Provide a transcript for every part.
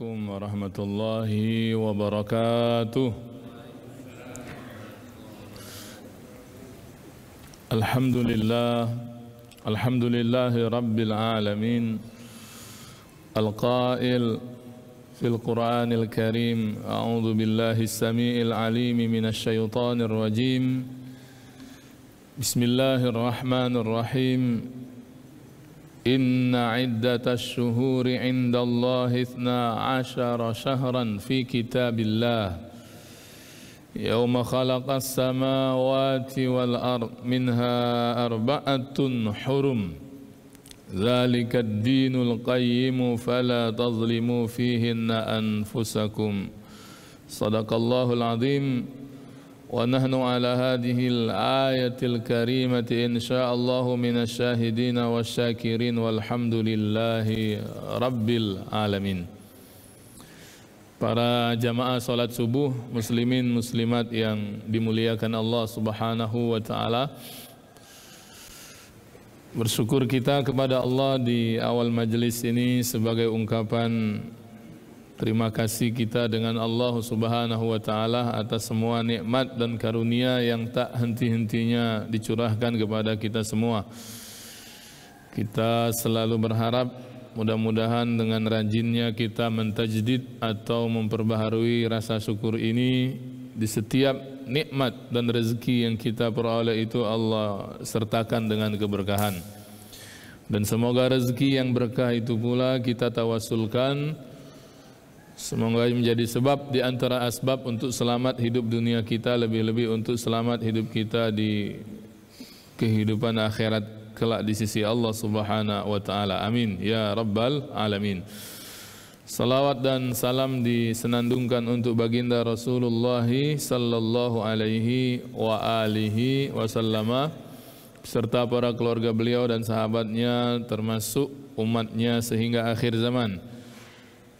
عليكم ورحمة الله وبركاته. الحمد لله رب العالمين القائل في القرآن الكريم أعوذ بالله السميع العليم من الشيطان الرجيم بسم الله الرحمن الرحيم إن عدة الشهور عند الله 12 شهرا في كتاب الله يوم خلق السماوات والأرض منها 4 حرم ذلك الدين القيم فلا تظلموا فيهن أنفسكم صدق الله العظيم ونحن على هذه الآية الكريمة إن شاء الله من الشاهدين والشاكرين والحمد لله رب العالمين. Para jamaah salat subuh, muslimin muslimat yang dimuliakan Allah Subhanahu wa taala. Bersyukur kita kepada Allah di awal majelis ini sebagai ungkapan terima kasih kita dengan Allah Subhanahu wa taala atas semua nikmat dan karunia yang tak henti-hentinya dicurahkan kepada kita semua. Kita selalu berharap mudah-mudahan dengan rajinnya kita mentajdid atau memperbaharui rasa syukur ini di setiap nikmat dan rezeki yang kita peroleh itu Allah sertakan dengan keberkahan. Dan semoga rezeki yang berkah itu pula kita tawasulkan, semoga menjadi sebab di antara asbab untuk selamat hidup dunia kita, lebih-lebih untuk selamat hidup kita di kehidupan akhirat kelak di sisi Allah Subhanahu wa taala. Amin ya rabbal alamin. Salawat dan salam disenandungkan untuk baginda Rasulullah sallallahu alaihi wa alihi wasallama serta para keluarga beliau dan sahabatnya termasuk umatnya sehingga akhir zaman.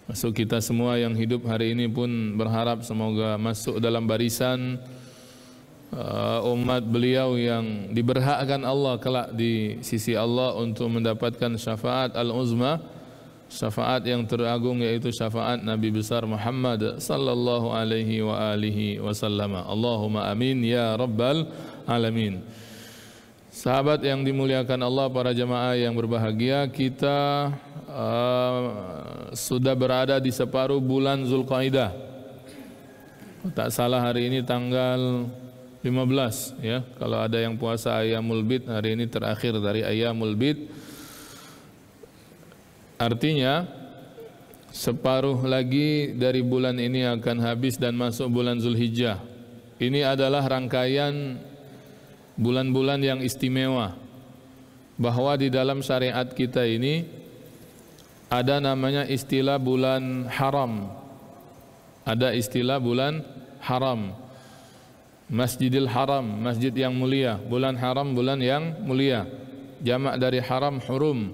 Masuk kita semua yang hidup hari ini pun berharap semoga masuk dalam barisan umat beliau yang diberhakkan Allah kelak di sisi Allah untuk mendapatkan syafaat al-uzma, syafaat yang teragung yaitu syafaat Nabi besar Muhammad sallallahu alaihi wa alihi wasallam. Allahumma amin ya rabbal alamin. Sahabat yang dimuliakan Allah, para jamaah yang berbahagia, kita sudah berada di separuh bulan Zulqaidah. Tak salah hari ini tanggal 15 ya. Kalau ada yang puasa Ayyamul Bid, hari ini terakhir dari Ayyamul Bid. Artinya separuh lagi dari bulan ini akan habis dan masuk bulan Zulhijjah. Ini adalah rangkaian bulan-bulan yang istimewa, bahwa di dalam syariat kita ini ada namanya istilah bulan haram. Ada istilah bulan haram. Masjidil Haram, masjid yang mulia. Bulan haram, bulan yang mulia. Jamak dari haram, hurum.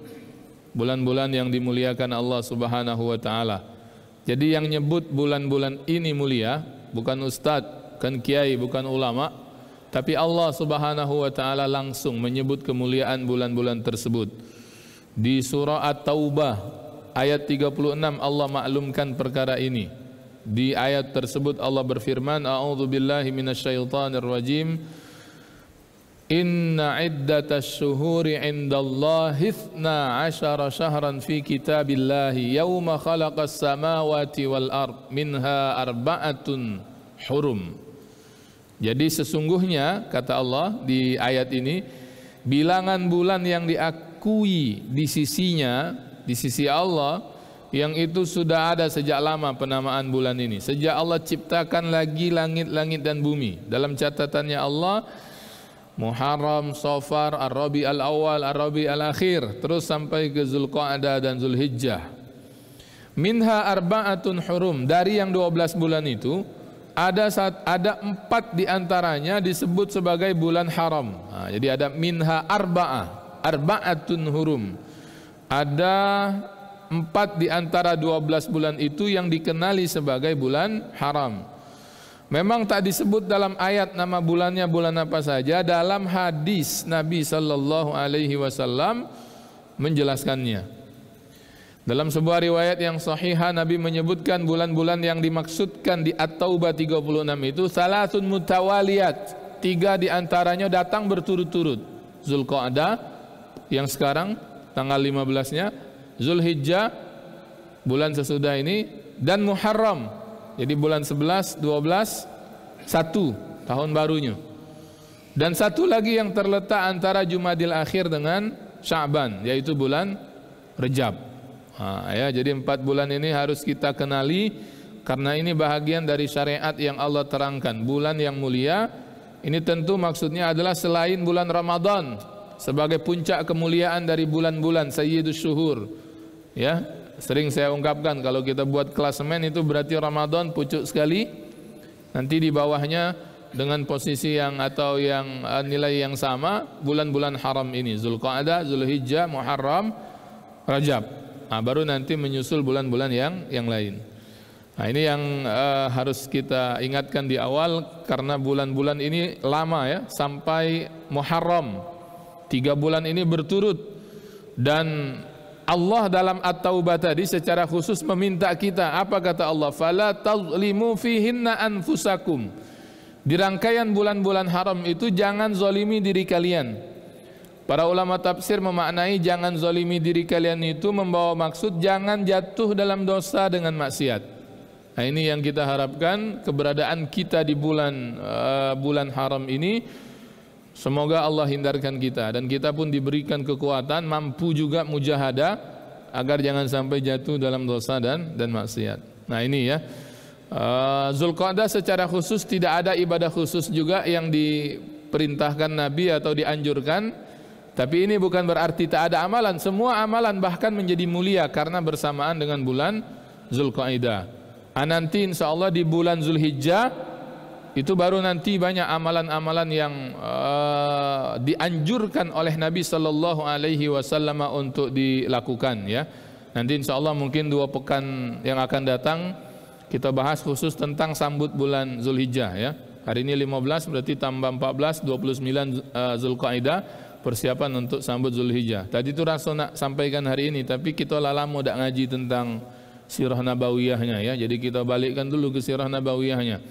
Bulan-bulan yang dimuliakan Allah Subhanahu wa taala. Jadi yang nyebut bulan-bulan ini mulia bukan ustadz, bukan kiai, bukan ulama, tapi Allah Subhanahu wa taala langsung menyebut kemuliaan bulan-bulan tersebut. Di surah At-Taubah ayat 36 Allah maklumkan perkara ini. Di ayat tersebut Allah berfirman, a'udzubillahi minasyaitonir rajim, inna iddatasy syuhuri 'indallahi 12 syahran fi kitabillahi yauma khalaqas samawati wal ard minha 4 hurum. Jadi sesungguhnya kata Allah di ayat ini, bilangan bulan yang diakui di sisinya, di sisi Allah, yang itu sudah ada sejak lama penamaan bulan ini. Sejak Allah ciptakan lagi langit-langit dan bumi. Dalam catatannya Allah, Muharram, Safar, Ar-Rabi al-Awwal, Ar-Rabi al-Akhir, terus sampai ke Zulqa'dah dan Zulhijjah. Minha 4 hurum. Dari yang 12 bulan itu, ada 4 diantaranya disebut sebagai bulan haram. Nah, jadi ada minha 4 hurum. Ada 4 di antara 12 bulan itu yang dikenali sebagai bulan haram. Memang tak disebut dalam ayat nama bulannya bulan apa saja, dalam hadis Nabi sallallahu alaihi wasallam menjelaskannya. Dalam sebuah riwayat yang sahihah Nabi menyebutkan bulan-bulan yang dimaksudkan di At-Taubah 36 itu salasun mutawaliyat, 3 di antaranya datang berturut-turut. Zulqa'dah yang sekarang tanggal 15-nya, Zulhijjah bulan sesudah ini, dan Muharram. Jadi bulan 11, 12, 1 tahun barunya. Dan satu lagi yang terletak antara Jumadil Akhir dengan Sya'ban, yaitu bulan Rejab. Ya, jadi 4 bulan ini harus kita kenali karena ini bahagian dari syariat yang Allah terangkan. Bulan yang mulia ini tentu maksudnya adalah selain bulan Ramadan sebagai puncak kemuliaan dari bulan-bulan Sayyidus Syuhur. Ya, sering saya ungkapkan kalau kita buat klasemen itu berarti Ramadan pucuk sekali. Nanti di bawahnya dengan posisi yang atau yang nilai yang sama bulan-bulan haram ini, Zulqa'dah, Zulhijjah, Muharram, Rajab. Baru nanti menyusul bulan-bulan yang lain. Nah, ini yang harus kita ingatkan di awal karena bulan-bulan ini lama ya, sampai Muharram. 3 bulan ini berturut, dan Allah dalam At-Taubah tadi secara khusus meminta kita, apa kata Allah? Fala tazlimu fihinna anfusakum. Di rangkaian bulan-bulan haram itu jangan zalimi diri kalian. Para ulama tafsir memaknai jangan zalimi diri kalian itu membawa maksud jangan jatuh dalam dosa dengan maksiat. Nah, ini yang kita harapkan, keberadaan kita di bulan haram ini semoga Allah hindarkan kita, dan kita pun diberikan kekuatan, mampu juga mujahadah agar jangan sampai jatuh dalam dosa dan maksiat. Nah, ini ya. Zulqa'dah secara khusus tidak ada ibadah khusus juga yang diperintahkan Nabi atau dianjurkan. Tapi ini bukan berarti tak ada amalan. Semua amalan bahkan menjadi mulia karena bersamaan dengan bulan Zulqa'dah. Nanti insya Allah di bulan Zulhijjah itu baru nanti banyak amalan-amalan yang dianjurkan oleh Nabi Sallallahu Alaihi Wasallam untuk dilakukan ya. Nanti insya Allah mungkin 2 pekan yang akan datang kita bahas khusus tentang sambut bulan Zulhijjah ya. Hari ini 15 berarti tambah 14, 29 Zulqa'dah. Persiapan untuk sambut Zulhijjah. Tadi itu Rasul nak sampaikan hari ini, tapi kita lama dah ngaji tentang sirah nabawiyahnya ya. Jadi kita balikkan dulu ke sirah nabawiyahnya.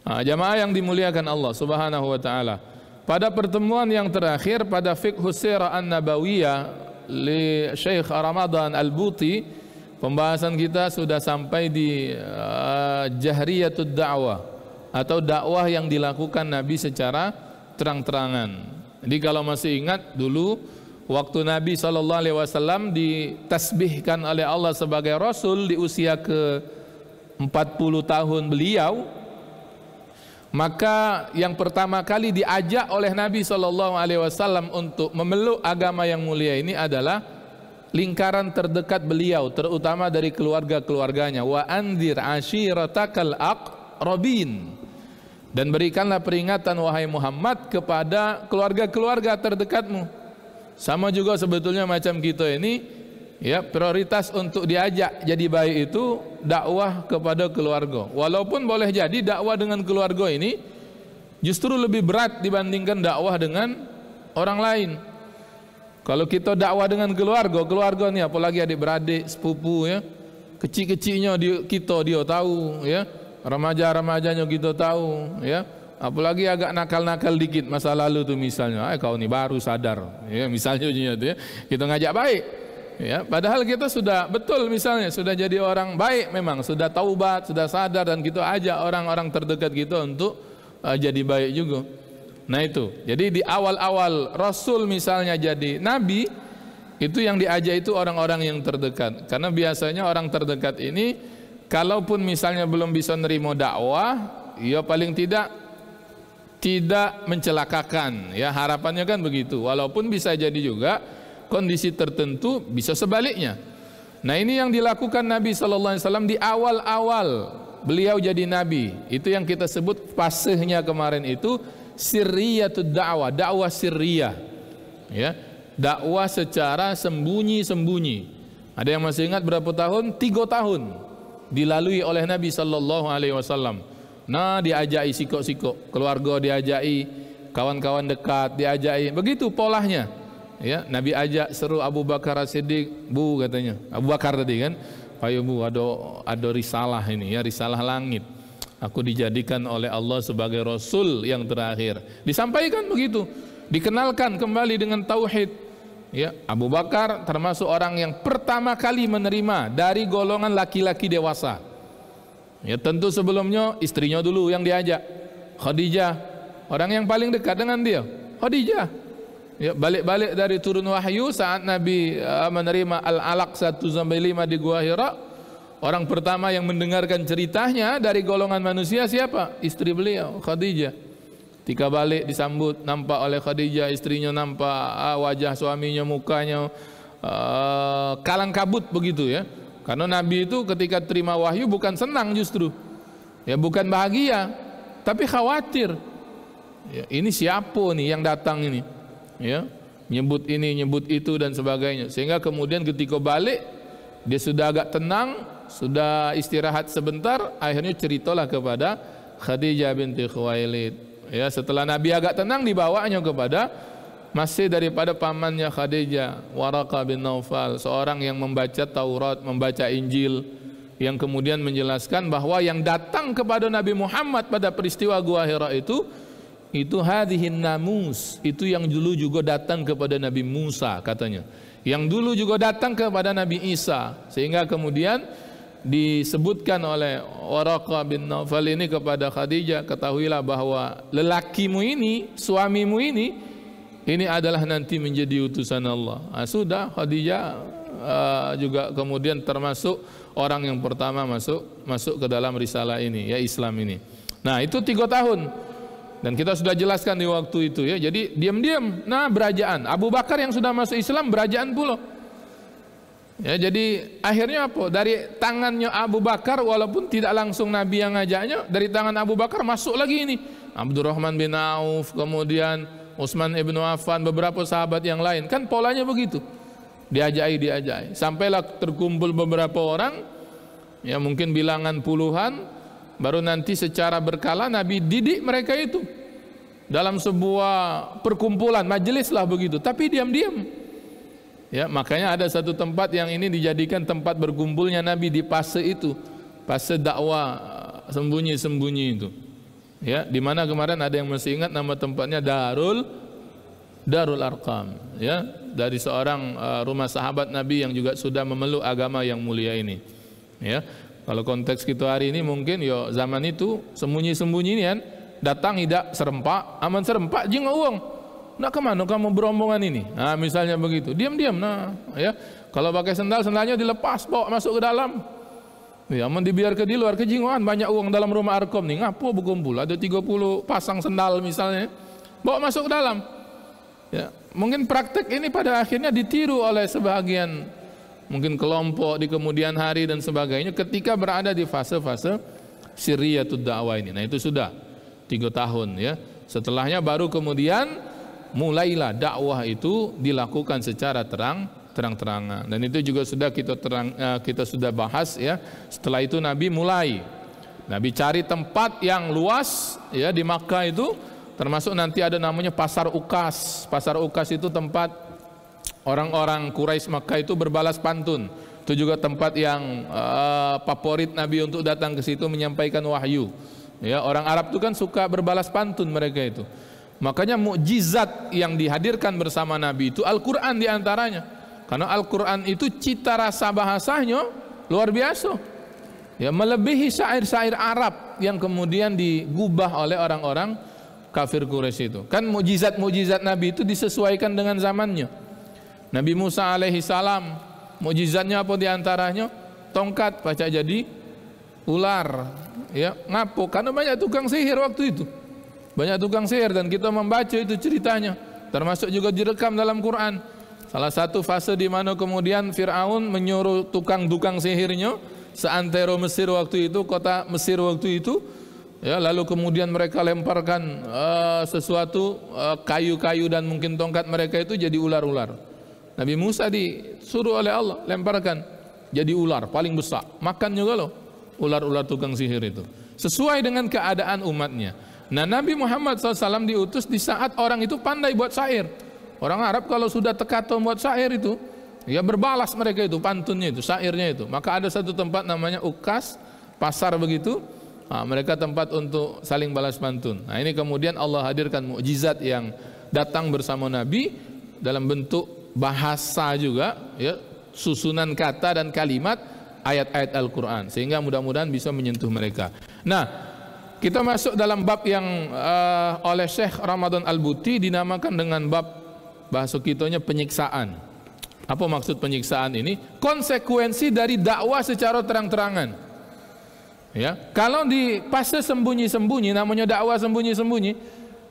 Jamaah yang dimuliakan Allah Subhanahu wa taala. Pada pertemuan yang terakhir pada fiqh sirah an-nabawiyah li Syekh Ramadan Al-Buti, pembahasan kita sudah sampai di jahriyatud da'wah atau dakwah yang dilakukan Nabi secara terang-terangan. Jadi kalau masih ingat dulu waktu Nabi SAW ditasbihkan oleh Allah sebagai Rasul di usia ke 40 tahun beliau, maka yang pertama kali diajak oleh Nabi SAW untuk memeluk agama yang mulia ini adalah lingkaran terdekat beliau, terutama dari keluarga-keluarganya. Wa anzir ashiratakal aqrabin. Dan berikanlah peringatan wahai Muhammad kepada keluarga-keluarga terdekatmu. Sama juga sebetulnya macam kita ini ya, prioritas untuk diajak jadi baik itu dakwah kepada keluarga. Walaupun boleh jadi dakwah dengan keluarga ini justru lebih berat dibandingkan dakwah dengan orang lain. Kalau kita dakwah dengan keluarga ini apalagi adik-beradik, sepupu ya, kecil-kecilnya kita dia tahu ya. Remaja-remajanya kita tahu ya, apalagi agak nakal-nakal dikit masa lalu tuh misalnya, kau ini baru sadar ya, misalnya gitu ya, kita ngajak baik ya, padahal kita sudah betul misalnya sudah jadi orang baik, memang sudah taubat, sudah sadar, dan kita ajak orang-orang terdekat kita untuk jadi baik juga. Nah itu, jadi di awal-awal Rasul misalnya jadi Nabi, itu yang diajak itu orang-orang yang terdekat, karena biasanya orang terdekat ini kalaupun misalnya belum bisa nerima dakwah, ya paling tidak mencelakakan ya, harapannya kan begitu. Walaupun bisa jadi juga kondisi tertentu bisa sebaliknya. Nah, ini yang dilakukan Nabi sallallahu alaihi wasallam di awal-awal beliau jadi nabi. Itu yang kita sebut fasihnya kemarin itu sirriyatud dakwah, dakwah sirriyah. Ya, dakwah secara sembunyi-sembunyi. Ada yang masih ingat berapa tahun? 3 tahun dilalui oleh Nabi sallallahu alaihi wasallam. Nah, diajai sikok-sikok, keluarga diajai, kawan-kawan dekat diajai. Begitu polanya. Ya, Nabi ajak seru Abu Bakar As-Siddiq, Bu katanya. Abu Bakar tadi kan, ayo Bu, ada risalah ini ya, risalah langit. Aku dijadikan oleh Allah sebagai Rasul yang terakhir. Disampaikan begitu, dikenalkan kembali dengan tauhid. Ya, Abu Bakar termasuk orang yang pertama kali menerima dari golongan laki-laki dewasa. Ya, tentu sebelumnya istrinya dulu yang diajak, Khadijah, orang yang paling dekat dengan dia, Khadijah. Ya, balik-balik dari turun wahyu saat Nabi menerima Al-Alaq 1-5 di Gua Hira, orang pertama yang mendengarkan ceritanya dari golongan manusia siapa? Istri beliau, Khadijah. Ketika balik disambut, nampak oleh Khadijah, istrinya nampak wajah suaminya, mukanya kalang kabut begitu ya. Karena Nabi itu ketika terima wahyu bukan senang justru, ya bukan bahagia, tapi khawatir. Ya, ini siapa nih yang datang ini? Ya, nyebut ini, nyebut itu dan sebagainya. Sehingga kemudian ketika balik dia sudah agak tenang, sudah istirahat sebentar, akhirnya ceritalah kepada Khadijah binti Khuwailid. Ya, setelah Nabi agak tenang dibawanya kepada masih daripada pamannya Khadijah, Waraqah bin Naufal, seorang yang membaca Taurat, membaca Injil, yang kemudian menjelaskan bahwa yang datang kepada Nabi Muhammad pada peristiwa Gua Hira itu hadhihin namus, itu yang dulu juga datang kepada Nabi Musa katanya, yang dulu juga datang kepada Nabi Isa, sehingga kemudian disebutkan oleh Waraqah bin Naufal ini kepada Khadijah, ketahuilah bahwa lelakimu ini, suamimu ini adalah nanti menjadi utusan Allah. Sudah, Khadijah juga kemudian termasuk orang yang pertama masuk ke dalam risalah ini, ya Islam ini. Nah, itu 3 tahun. Dan kita sudah jelaskan di waktu itu ya. Jadi diam-diam, nah berajaan Abu Bakar yang sudah masuk Islam berajaan pula. Ya, jadi akhirnya apa? Dari tangannya Abu Bakar, walaupun tidak langsung Nabi yang ngajaknya, dari tangan Abu Bakar masuk lagi ini Abdurrahman bin Auf, kemudian Utsman ibnu Affan, beberapa sahabat yang lain. Kan polanya begitu, diajai. Sampailah terkumpul beberapa orang, ya mungkin bilangan puluhan. Baru nanti secara berkala Nabi didik mereka itu dalam sebuah perkumpulan, majelis lah begitu, tapi diam-diam. Ya, makanya ada satu tempat yang ini dijadikan tempat berkumpulnya Nabi di fase itu, fase dakwah sembunyi-sembunyi itu. Ya, di mana kemarin ada yang masih ingat nama tempatnya Darul Arqam, ya, dari seorang rumah sahabat Nabi yang juga sudah memeluk agama yang mulia ini. Ya. Kalau konteks kita hari ini mungkin yo zaman itu sembunyi-sembunyi ini kan, datang tidak serempak, aman serempak jing uang. Nak kemana kamu berombongan ini? Nah, misalnya begitu, diam-diam. Nah, ya, kalau pakai sendalnya dilepas, bawa masuk ke dalam. Ya, aman dibiar di luar, kejinguan banyak uang dalam rumah Arkom nih. Ngapo berkumpul? Ada 30 pasang sendal misalnya, bawa masuk ke dalam. Ya, mungkin praktek ini pada akhirnya ditiru oleh sebagian mungkin kelompok di kemudian hari dan sebagainya ketika berada di fase-fase sirriyatud dakwah ini. Nah, itu sudah 3 tahun ya. Setelahnya baru kemudian mulailah dakwah itu dilakukan secara terang-terangan. Dan itu juga sudah kita sudah bahas ya. Setelah itu Nabi cari tempat yang luas ya di Makkah itu, termasuk nanti ada namanya Pasar Ukas. Pasar Ukas itu tempat orang-orang Quraisy Makkah itu berbalas pantun. Itu juga tempat yang favorit Nabi untuk datang ke situ menyampaikan wahyu. Ya, orang Arab itu kan suka berbalas pantun mereka itu. Makanya mukjizat yang dihadirkan bersama Nabi itu Al-Qur'an diantaranya. Karena Al-Qur'an itu cita rasa bahasanya luar biasa. Ya, melebihi syair-syair Arab yang kemudian digubah oleh orang-orang kafir Quraisy itu. Kan mukjizat-mukjizat Nabi itu disesuaikan dengan zamannya. Nabi Musa alaihi salam, mukjizatnya apa diantaranya? Tongkat pacak jadi ular. Ya, ngapo? Karena banyak tukang sihir waktu itu. Banyak tukang sihir dan kita membaca itu ceritanya. Termasuk juga direkam dalam Quran. Salah satu fase di mana kemudian Fir'aun menyuruh tukang-tukang sihirnya seantero Mesir waktu itu, kota Mesir waktu itu. Ya, lalu kemudian mereka lemparkan sesuatu kayu-kayu dan mungkin tongkat mereka itu jadi ular-ular. Nabi Musa disuruh oleh Allah lemparkan jadi ular paling besar, makan juga loh ular-ular tukang sihir itu, sesuai dengan keadaan umatnya. Nah, Nabi Muhammad SAW diutus di saat orang itu pandai buat syair, Orang Arab kalau sudah tekato buat syair itu, ya berbalas mereka itu, pantunnya itu, syairnya itu. Maka ada satu tempat namanya Ukas, pasar begitu. Nah, mereka tempat untuk saling balas pantun. Nah, ini kemudian Allah hadirkan mukjizat yang datang bersama Nabi dalam bentuk bahasa juga, ya, susunan kata dan kalimat ayat-ayat Al-Quran, sehingga mudah-mudahan bisa menyentuh mereka. Nah, kita masuk dalam bab yang oleh Syekh Ramadan Al-Buti dinamakan dengan bab bahasa kitanya penyiksaan. Apa maksud penyiksaan ini? Konsekuensi dari dakwah secara terang-terangan. Ya, kalau di fase sembunyi-sembunyi, namanya dakwah sembunyi-sembunyi,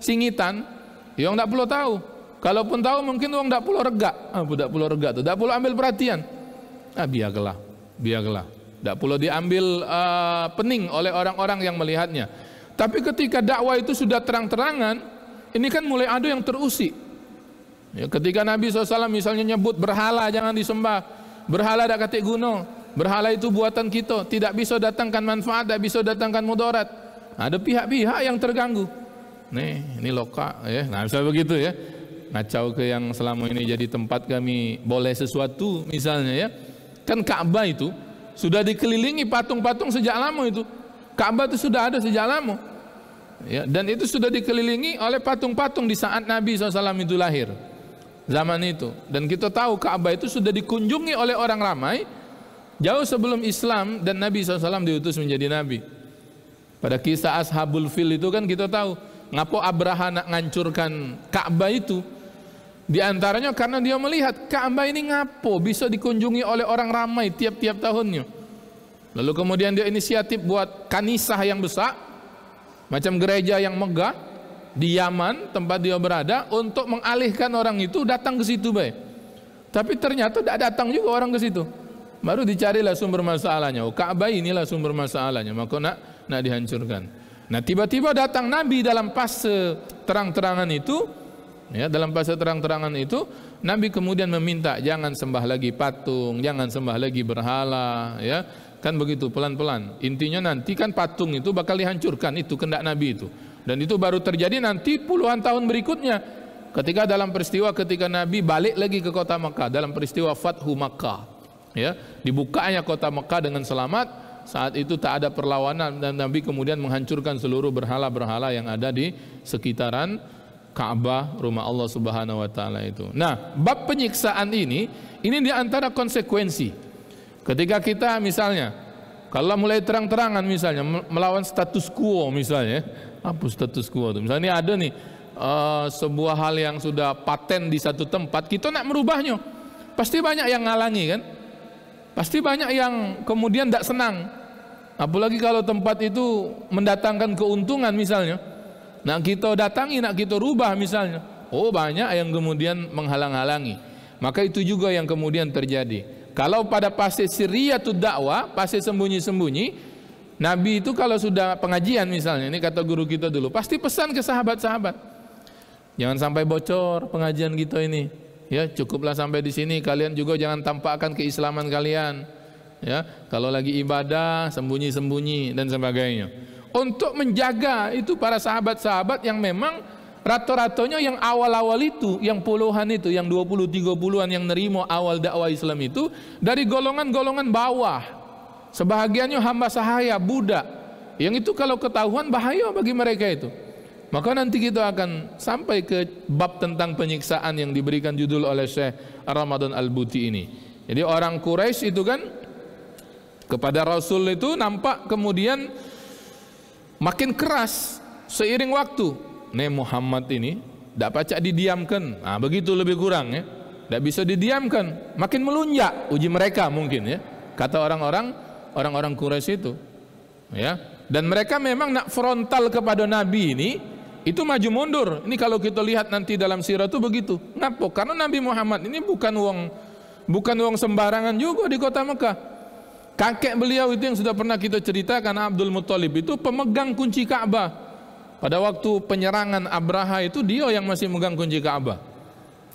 singitan, ya orang tak perlu tahu. Kalaupun tahu mungkin orang tak perlu rega. Tak perlu rega tuh, tak perlu ambil perhatian. Biarlah, tak perlu diambil pening oleh orang-orang yang melihatnya. Tapi ketika dakwah itu sudah terang-terangan, ini kan mulai ada yang terusik. Ya, ketika Nabi SAW misalnya nyebut berhala jangan disembah, berhala tak katik guna, berhala itu buatan kita, tidak bisa datangkan manfaat, tidak bisa datangkan mudarat. Ada pihak-pihak yang terganggu. Nih, ini loka, ya. Nah, misalnya begitu ya. Ngacau ke yang selama ini jadi tempat kami boleh sesuatu misalnya ya. Kan Ka'bah itu sudah dikelilingi patung-patung sejak lama itu. Ka'bah itu sudah ada sejak lama. Ya, dan itu sudah dikelilingi oleh patung-patung di saat Nabi SAW itu lahir. Zaman itu. Dan kita tahu Ka'bah itu sudah dikunjungi oleh orang ramai jauh sebelum Islam dan Nabi SAW diutus menjadi Nabi. Pada kisah Ashabul Fil itu kan kita tahu ngapa Abraha nak ngancurkan Ka'bah itu. Di antaranya karena dia melihat Ka'bah ini ngapo bisa dikunjungi oleh orang ramai tiap-tiap tahunnya. Lalu kemudian dia inisiatif buat kanisah yang besar, macam gereja yang megah di Yaman tempat dia berada, untuk mengalihkan orang itu datang ke situ baik. Tapi ternyata tidak datang juga orang ke situ. Baru dicarilah sumber masalahnya. Oh, Ka'bah inilah sumber masalahnya, maka nak dihancurkan. Nah, tiba-tiba datang Nabi dalam fase terang-terangan itu. Ya, dalam fase terang-terangan itu Nabi kemudian meminta jangan sembah lagi patung, jangan sembah lagi berhala, ya. Kan begitu pelan-pelan. Intinya nanti kan patung itu bakal dihancurkan, itu kehendak Nabi itu. Dan itu baru terjadi nanti puluhan tahun berikutnya. Ketika dalam peristiwa ketika Nabi balik lagi ke kota Mekah, dalam peristiwa Fathu Makkah, ya, dibukanya kota Mekah dengan selamat. Saat itu tak ada perlawanan dan Nabi kemudian menghancurkan seluruh berhala-berhala yang ada di sekitaran Ka'bah, rumah Allah Subhanahu wa taala itu. Nah, bab penyiksaan ini di antara konsekuensi. Ketika kita misalnya kalau mulai terang-terangan misalnya melawan status quo misalnya, apa status quo itu? Misalnya ada nih sebuah hal yang sudah paten di satu tempat, kita nak merubahnya, pasti banyak yang ngalangi kan? Pasti banyak yang kemudian tidak senang. Apalagi kalau tempat itu mendatangkan keuntungan misalnya. Nak kita datangi, nak kita rubah misalnya. Oh, banyak yang kemudian menghalang-halangi. Maka itu juga yang kemudian terjadi. Kalau pada fase sirriyatud dakwah, fase sembunyi-sembunyi, Nabi itu kalau sudah pengajian misalnya, ini kata guru kita dulu, pasti pesan ke sahabat-sahabat, jangan sampai bocor pengajian kita ini. Ya, cukuplah sampai di sini. Kalian juga jangan tampakkan keislaman kalian. Ya, kalau lagi ibadah sembunyi-sembunyi dan sebagainya. Untuk menjaga itu para sahabat-sahabat yang memang rata-ratanya yang awal-awal itu, yang puluhan itu, yang 20-30-an yang nerima awal dakwah Islam itu dari golongan-golongan bawah. Sebahagiannya hamba sahaya, budak. Yang itu kalau ketahuan bahaya bagi mereka itu. Maka nanti kita akan sampai ke bab tentang penyiksaan yang diberikan judul oleh Syekh Ramadan Al-Buti ini. Jadi orang Quraisy itu kan kepada Rasul itu nampak kemudian makin keras seiring waktu. Nih Muhammad ini tidak pacak didiamkan. Nah, begitu lebih kurang ya. Tidak bisa didiamkan. Makin melunjak uji mereka mungkin ya. Kata orang-orang Quraisy itu. Ya. Dan mereka memang nak frontal kepada Nabi ini itu maju mundur. Ini kalau kita lihat nanti dalam sirah itu begitu. Kenapa? Karena Nabi Muhammad ini bukan wong sembarangan juga di kota Mekah. Kakek beliau itu yang sudah pernah kita ceritakan, Abdul Muttalib, itu pemegang kunci Ka'bah. Pada waktu penyerangan Abraha itu dia yang masih megang kunci Ka'bah.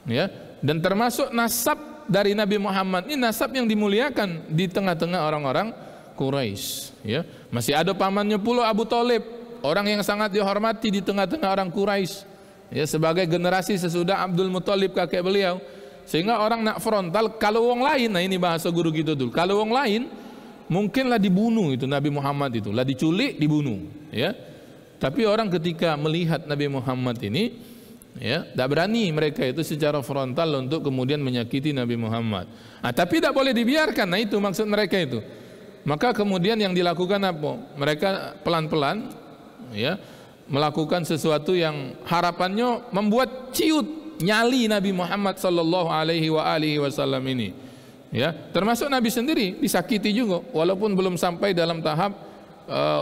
Ya, dan termasuk nasab dari Nabi Muhammad ini nasab yang dimuliakan di tengah-tengah orang-orang Quraisy. Ya, masih ada pamannya pula Abu Thalib, orang yang sangat dihormati di tengah-tengah orang Quraisy. ya, sebagai generasi sesudah Abdul Muthalib kakek beliau, sehingga orang nak frontal. Kalau wong lain, nah ini bahasa guru kita dulu, kalau wong lain mungkinlah dibunuh itu Nabi Muhammad itu, lah diculik dibunuh, ya. Tapi orang ketika melihat Nabi Muhammad ini, ya, tidak berani mereka itu secara frontal untuk kemudian menyakiti Nabi Muhammad. Tapi tidak boleh dibiarkan. Nah itu maksud mereka itu. Maka kemudian yang dilakukan apa? Mereka pelan-pelan, ya, melakukan sesuatu yang harapannya membuat ciut nyali Nabi Muhammad sallallahu alaihi wasallam ini, ya, termasuk Nabi sendiri disakiti juga, walaupun belum sampai dalam tahap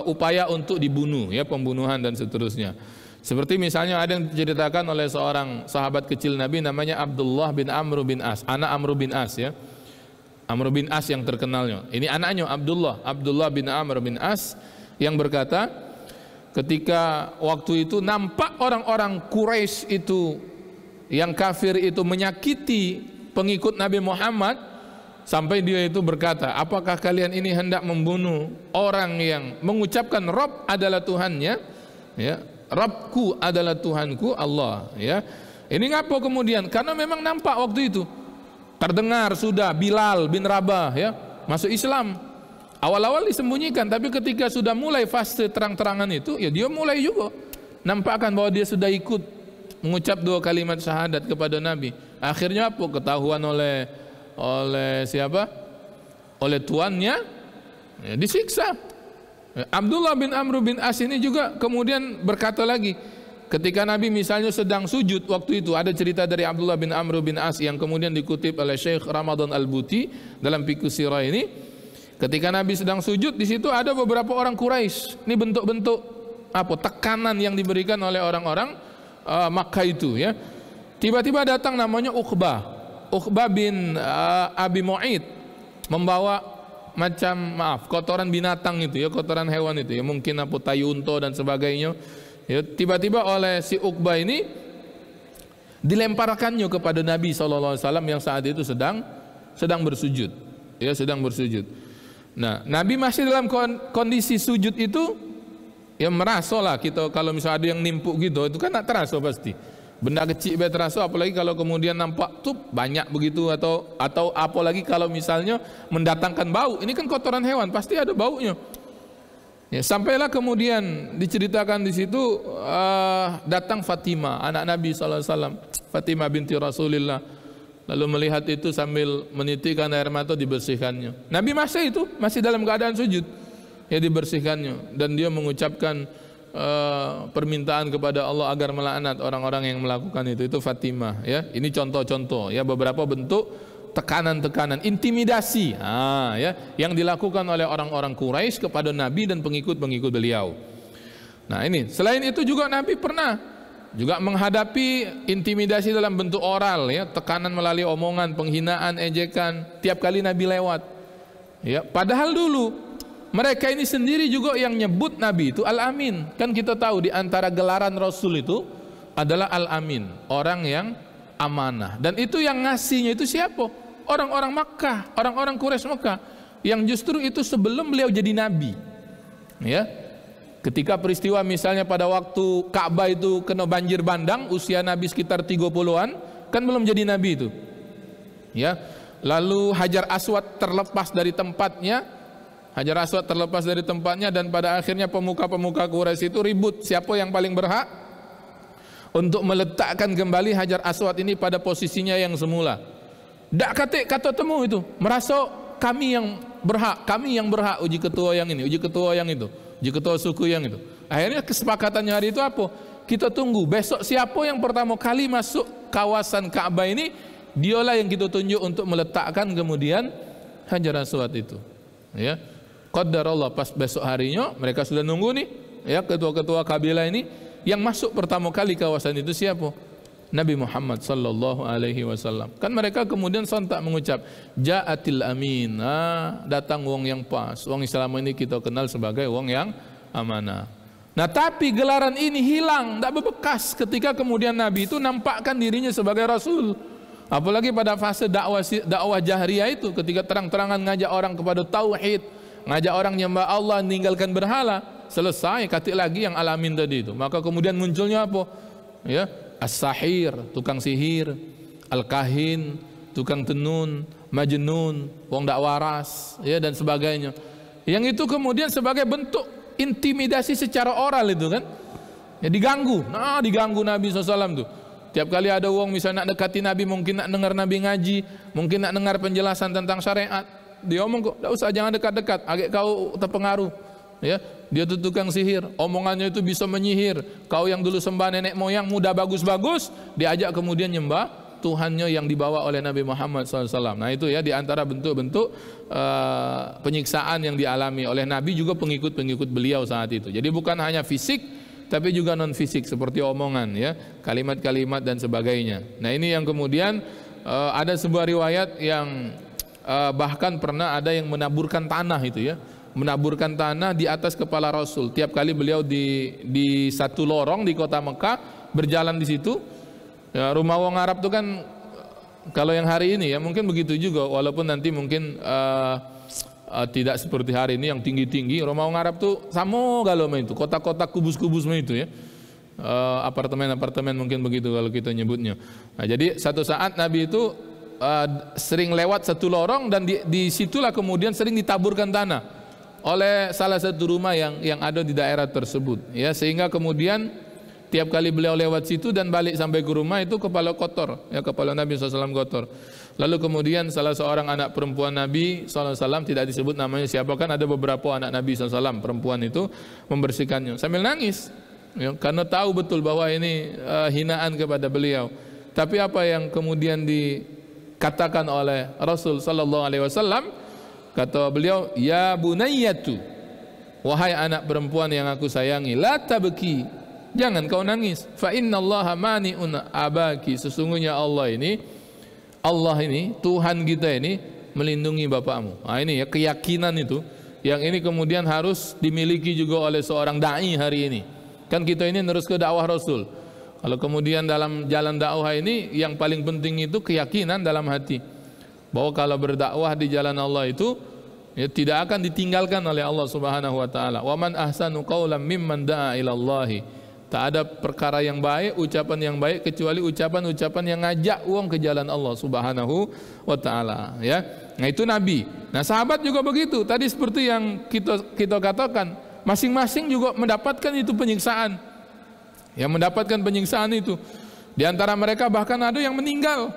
upaya untuk dibunuh, ya, pembunuhan dan seterusnya. Seperti misalnya ada yang diceritakan oleh seorang sahabat kecil Nabi namanya Abdullah bin Amr bin As, anak Amr bin As, ya, Amr bin As yang terkenalnya. Ini anaknya Abdullah bin Amr bin As yang berkata, ketika waktu itu nampak orang-orang Quraisy itu yang kafir itu menyakiti pengikut Nabi Muhammad, sampai dia itu berkata, apakah kalian ini hendak membunuh orang yang mengucapkan Rabb adalah Tuhannya, ya, Rabbku adalah Tuhanku Allah, ya. Ini ngapa kemudian? Karena memang nampak waktu itu terdengar sudah Bilal bin Rabah, ya, masuk Islam. Awal-awal disembunyikan, tapi ketika sudah mulai fase terang-terangan itu, ya dia mulai juga nampakkan bahwa dia sudah ikut mengucap 2 kalimat syahadat kepada Nabi. Akhirnya apa? Ketahuan oleh siapa? Oleh tuannya, ya, disiksa. Abdullah bin Amr bin As ini juga kemudian berkata lagi, ketika Nabi misalnya sedang sujud waktu itu, ada cerita dari Abdullah bin Amr bin As yang kemudian dikutip oleh Syekh Ramadan Al-Buti dalam Fiqh Sirah ini. Ketika Nabi sedang sujud, di situ ada beberapa orang Quraisy. Ini bentuk-bentuk apa? Tekanan yang diberikan oleh orang-orang Makkah itu, ya. Tiba-tiba datang namanya Uqbah bin Abi Mu'id, membawa macam kotoran binatang itu, ya, kotoran hewan itu, ya, mungkin apa tai unta dan sebagainya, ya. Tiba-tiba oleh si Uqbah ini dilemparkannya kepada Nabi SAW yang saat itu sedang bersujud, ya, sedang bersujud. Nah, Nabi masih dalam kondisi sujud itu, ya, merasa lah kita kalau misalnya ada yang nimpuk gitu, itu kan tak terasa pasti. Benda kecil biar terasa, apalagi kalau kemudian nampak tuh banyak begitu, atau apalagi kalau misalnya mendatangkan bau. Ini kan kotoran hewan, pasti ada baunya. Ya, sampailah kemudian diceritakan di situ datang Fatimah, anak Nabi SAW, Fatimah binti Rasulillah. Lalu melihat itu sambil menitikkan air mata, dibersihkannya. Nabi masih dalam keadaan sujud, ya, dibersihkannya, dan dia mengucapkan permintaan kepada Allah agar melaknat orang-orang yang melakukan itu Fatimah, ya. Ini contoh-contoh, ya, beberapa bentuk tekanan-tekanan, intimidasi, ya, yang dilakukan oleh orang-orang Quraisy kepada Nabi dan pengikut-pengikut beliau. Nah ini, selain itu juga Nabi pernah juga menghadapi intimidasi dalam bentuk oral, ya, tekanan melalui omongan, penghinaan, ejekan, tiap kali Nabi lewat, ya. Padahal dulu mereka ini sendiri juga yang nyebut Nabi itu Al-Amin. Kan kita tahu di antara gelaran Rasul itu adalah Al-Amin, orang yang amanah. Dan itu yang ngasihnya itu siapa? Orang-orang Makkah, orang-orang Quraisy Makkah, yang justru itu sebelum beliau jadi Nabi, ya. Ketika peristiwa misalnya pada waktu Ka'bah itu kena banjir bandang, usia Nabi sekitar 30-an, kan belum jadi Nabi itu, ya. Lalu Hajar Aswad terlepas dari tempatnya, dan pada akhirnya pemuka-pemuka Quraisy itu ribut siapa yang paling berhak untuk meletakkan kembali Hajar Aswad ini pada posisinya yang semula. Dak kata temu itu, merasa kami yang berhak uji ketua yang ini, uji ketua yang itu, uji ketua suku yang itu. Akhirnya kesepakatannya hari itu apa? Kita tunggu besok siapa yang pertama kali masuk kawasan Ka'bah ini, dialah yang kita tunjuk untuk meletakkan kemudian Hajar Aswad itu, ya. Qadarullah, pas besok harinya mereka sudah nunggu nih, ya, ketua-ketua kabilah ini. Yang masuk pertama kali kawasan itu siapa? Nabi Muhammad sallallahu alaihi wasallam. Kan mereka kemudian sontak mengucap, Ja'atil Amin, datang wong yang pas, wong yang selama ini kita kenal sebagai wong yang amanah. Nah tapi gelaran ini hilang, tidak berbekas ketika kemudian Nabi itu nampakkan dirinya sebagai Rasul. Apalagi pada fase dakwah jahriyah itu, ketika terang-terangan ngajak orang kepada tauhid, ngajak orang nyembah Allah, meninggalkan berhala, selesai katik lagi yang Al-Amin tadi itu. Maka kemudian munculnya apa? Ya, as-sahir, tukang sihir, al-kahin, tukang tenun, majnun, wong dak waras, ya, dan sebagainya. Yang itu kemudian sebagai bentuk intimidasi secara oral itu kan, ya, diganggu. Nah, diganggu Nabi SAW tuh. Tiap kali ada wong misalnya nak dekati Nabi, mungkin nak dengar Nabi ngaji, mungkin nak dengar penjelasan tentang syariat, dia omong kok, tidak usah, jangan dekat-dekat, agak kau terpengaruh. Ya, dia tuh tukang sihir, omongannya itu bisa menyihir. Kau yang dulu sembah nenek moyang muda bagus-bagus, diajak kemudian nyembah Tuhannya yang dibawa oleh Nabi Muhammad SAW. Nah itu ya diantara bentuk-bentuk penyiksaan yang dialami oleh Nabi juga pengikut-pengikut beliau saat itu. Jadi bukan hanya fisik, tapi juga non fisik seperti omongan, ya, kalimat-kalimat dan sebagainya. Nah ini yang kemudian ada sebuah riwayat yang bahkan pernah ada yang menaburkan tanah itu, ya, menaburkan tanah di atas kepala Rasul. Tiap kali beliau di satu lorong di kota Mekah berjalan di situ, ya, rumah wong Arab itu kan kalau yang hari ini ya mungkin begitu juga, walaupun nanti mungkin tidak seperti hari ini yang tinggi-tinggi. Rumah wong Arab tuh sama kalau itu kotak-kotak kubus-kubus itu, ya, apartemen-apartemen mungkin begitu kalau kita nyebutnya. Nah jadi satu saat Nabi itu sering lewat satu lorong dan di situlah kemudian sering ditaburkan tanah oleh salah satu rumah yang ada di daerah tersebut, ya, sehingga kemudian tiap kali beliau lewat situ dan balik sampai ke rumah itu kepala kotor, ya, kepala Nabi SAW kotor. Lalu kemudian salah seorang anak perempuan Nabi SAW, tidak disebut namanya siapa, kan ada beberapa anak Nabi SAW perempuan itu, membersihkannya sambil nangis, ya, karena tahu betul bahwa ini hinaan kepada beliau. Tapi apa yang kemudian dikatakan oleh Rasul SAW, kata beliau, ya bunayyatu, wahai anak perempuan yang aku sayangi, la tabki, jangan kau nangis, fa innallaha mani'un abaki, sesungguhnya Allah ini Tuhan kita ini melindungi bapakmu. Nah ini ya keyakinan itu yang ini kemudian harus dimiliki juga oleh seorang dai hari ini. Kan kita ini terus ke dakwah Rasul. Kalau kemudian dalam jalan dakwah ini yang paling penting itu keyakinan dalam hati, bahwa kalau berdakwah di jalan Allah itu, ya, tidak akan ditinggalkan oleh Allah Subhanahu wa taala. Wa man ahsanu qaulan mimman da'a ila Allah. Tak ada perkara yang baik, ucapan yang baik kecuali ucapan-ucapan yang ngajak uang ke jalan Allah Subhanahu wa taala, ya. Nah itu Nabi. Nah sahabat juga begitu. Tadi seperti yang kita katakan, masing-masing juga mendapatkan itu penyiksaan. Yang mendapatkan penyiksaan itu. Di antara mereka bahkan ada yang meninggal.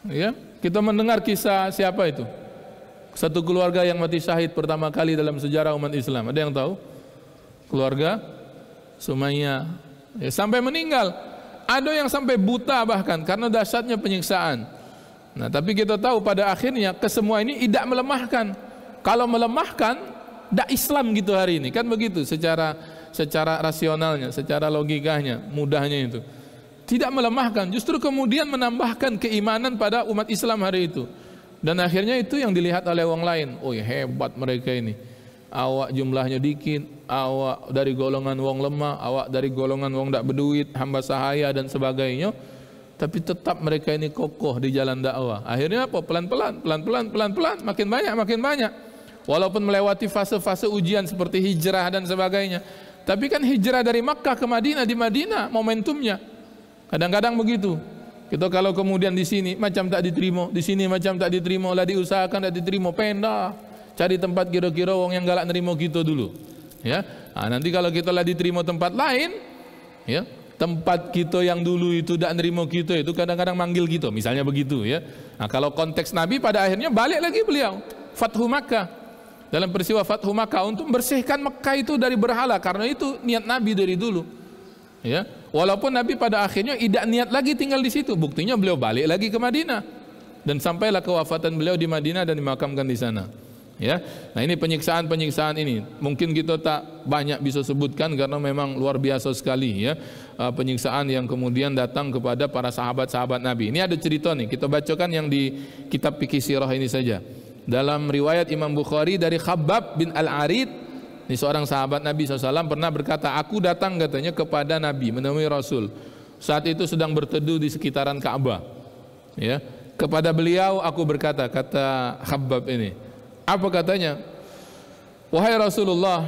Ya, kita mendengar kisah siapa itu? Satu keluarga yang mati syahid pertama kali dalam sejarah umat Islam. Ada yang tahu? Keluarga Sumayyah, ya, sampai meninggal. Ada yang sampai buta bahkan karena dahsyatnya penyiksaan. Nah, tapi kita tahu pada akhirnya kesemua ini tidak melemahkan. Kalau melemahkan, tidak Islam gitu hari ini. Kan begitu secara rasionalnya, secara logikanya, mudahnya itu. Tidak melemahkan, justru kemudian menambahkan keimanan pada umat Islam hari itu. Dan akhirnya itu yang dilihat oleh orang lain. Oh ya, hebat mereka ini. Awak jumlahnya dikit, awak dari golongan wong lemah, awak dari golongan wong tak berduit, hamba sahaya dan sebagainya. Tapi tetap mereka ini kokoh di jalan dakwah. Akhirnya apa? Pelan-pelan, makin banyak. Walaupun melewati fase-fase ujian seperti hijrah dan sebagainya. Tapi kan hijrah dari Makkah ke Madinah, di Madinah momentumnya. Kadang-kadang begitu. Kita kalau kemudian di sini macam tak diterima, di sini macam tak diterima, lah diusahakan tak diterima, pindah. Cari tempat kira-kira wong yang galak nerima kita dulu, ya. Nah, nanti kalau kita lah diterima tempat lain, ya, tempat kita yang dulu itu tidak nerima kita itu kadang-kadang manggil kita, misalnya begitu, ya. Nah, kalau konteks Nabi pada akhirnya balik lagi beliau Fathu Makkah, dalam peristiwa Fathu Makkah untuk membersihkan Makkah itu dari berhala, karena itu niat Nabi dari dulu, ya. Walaupun Nabi pada akhirnya tidak niat lagi tinggal di situ, buktinya beliau balik lagi ke Madinah dan sampailah kewafatan beliau di Madinah dan dimakamkan di sana. Ya, nah ini penyiksaan ini mungkin kita tak banyak bisa sebutkan karena memang luar biasa sekali, ya, penyiksaan yang kemudian datang kepada para sahabat-sahabat Nabi. Ini ada cerita nih, kita bacakan yang di kitab Fikih Sirah ini saja. Dalam riwayat Imam Bukhari dari Khabbab bin Al-Arid, ini seorang sahabat Nabi SAW pernah berkata, aku datang katanya kepada Nabi menemui Rasul. Saat itu sedang berteduh di sekitaran Ka'bah. Ya, kepada beliau aku berkata, kata Khabbab ini. Apa katanya? Wahai Rasulullah,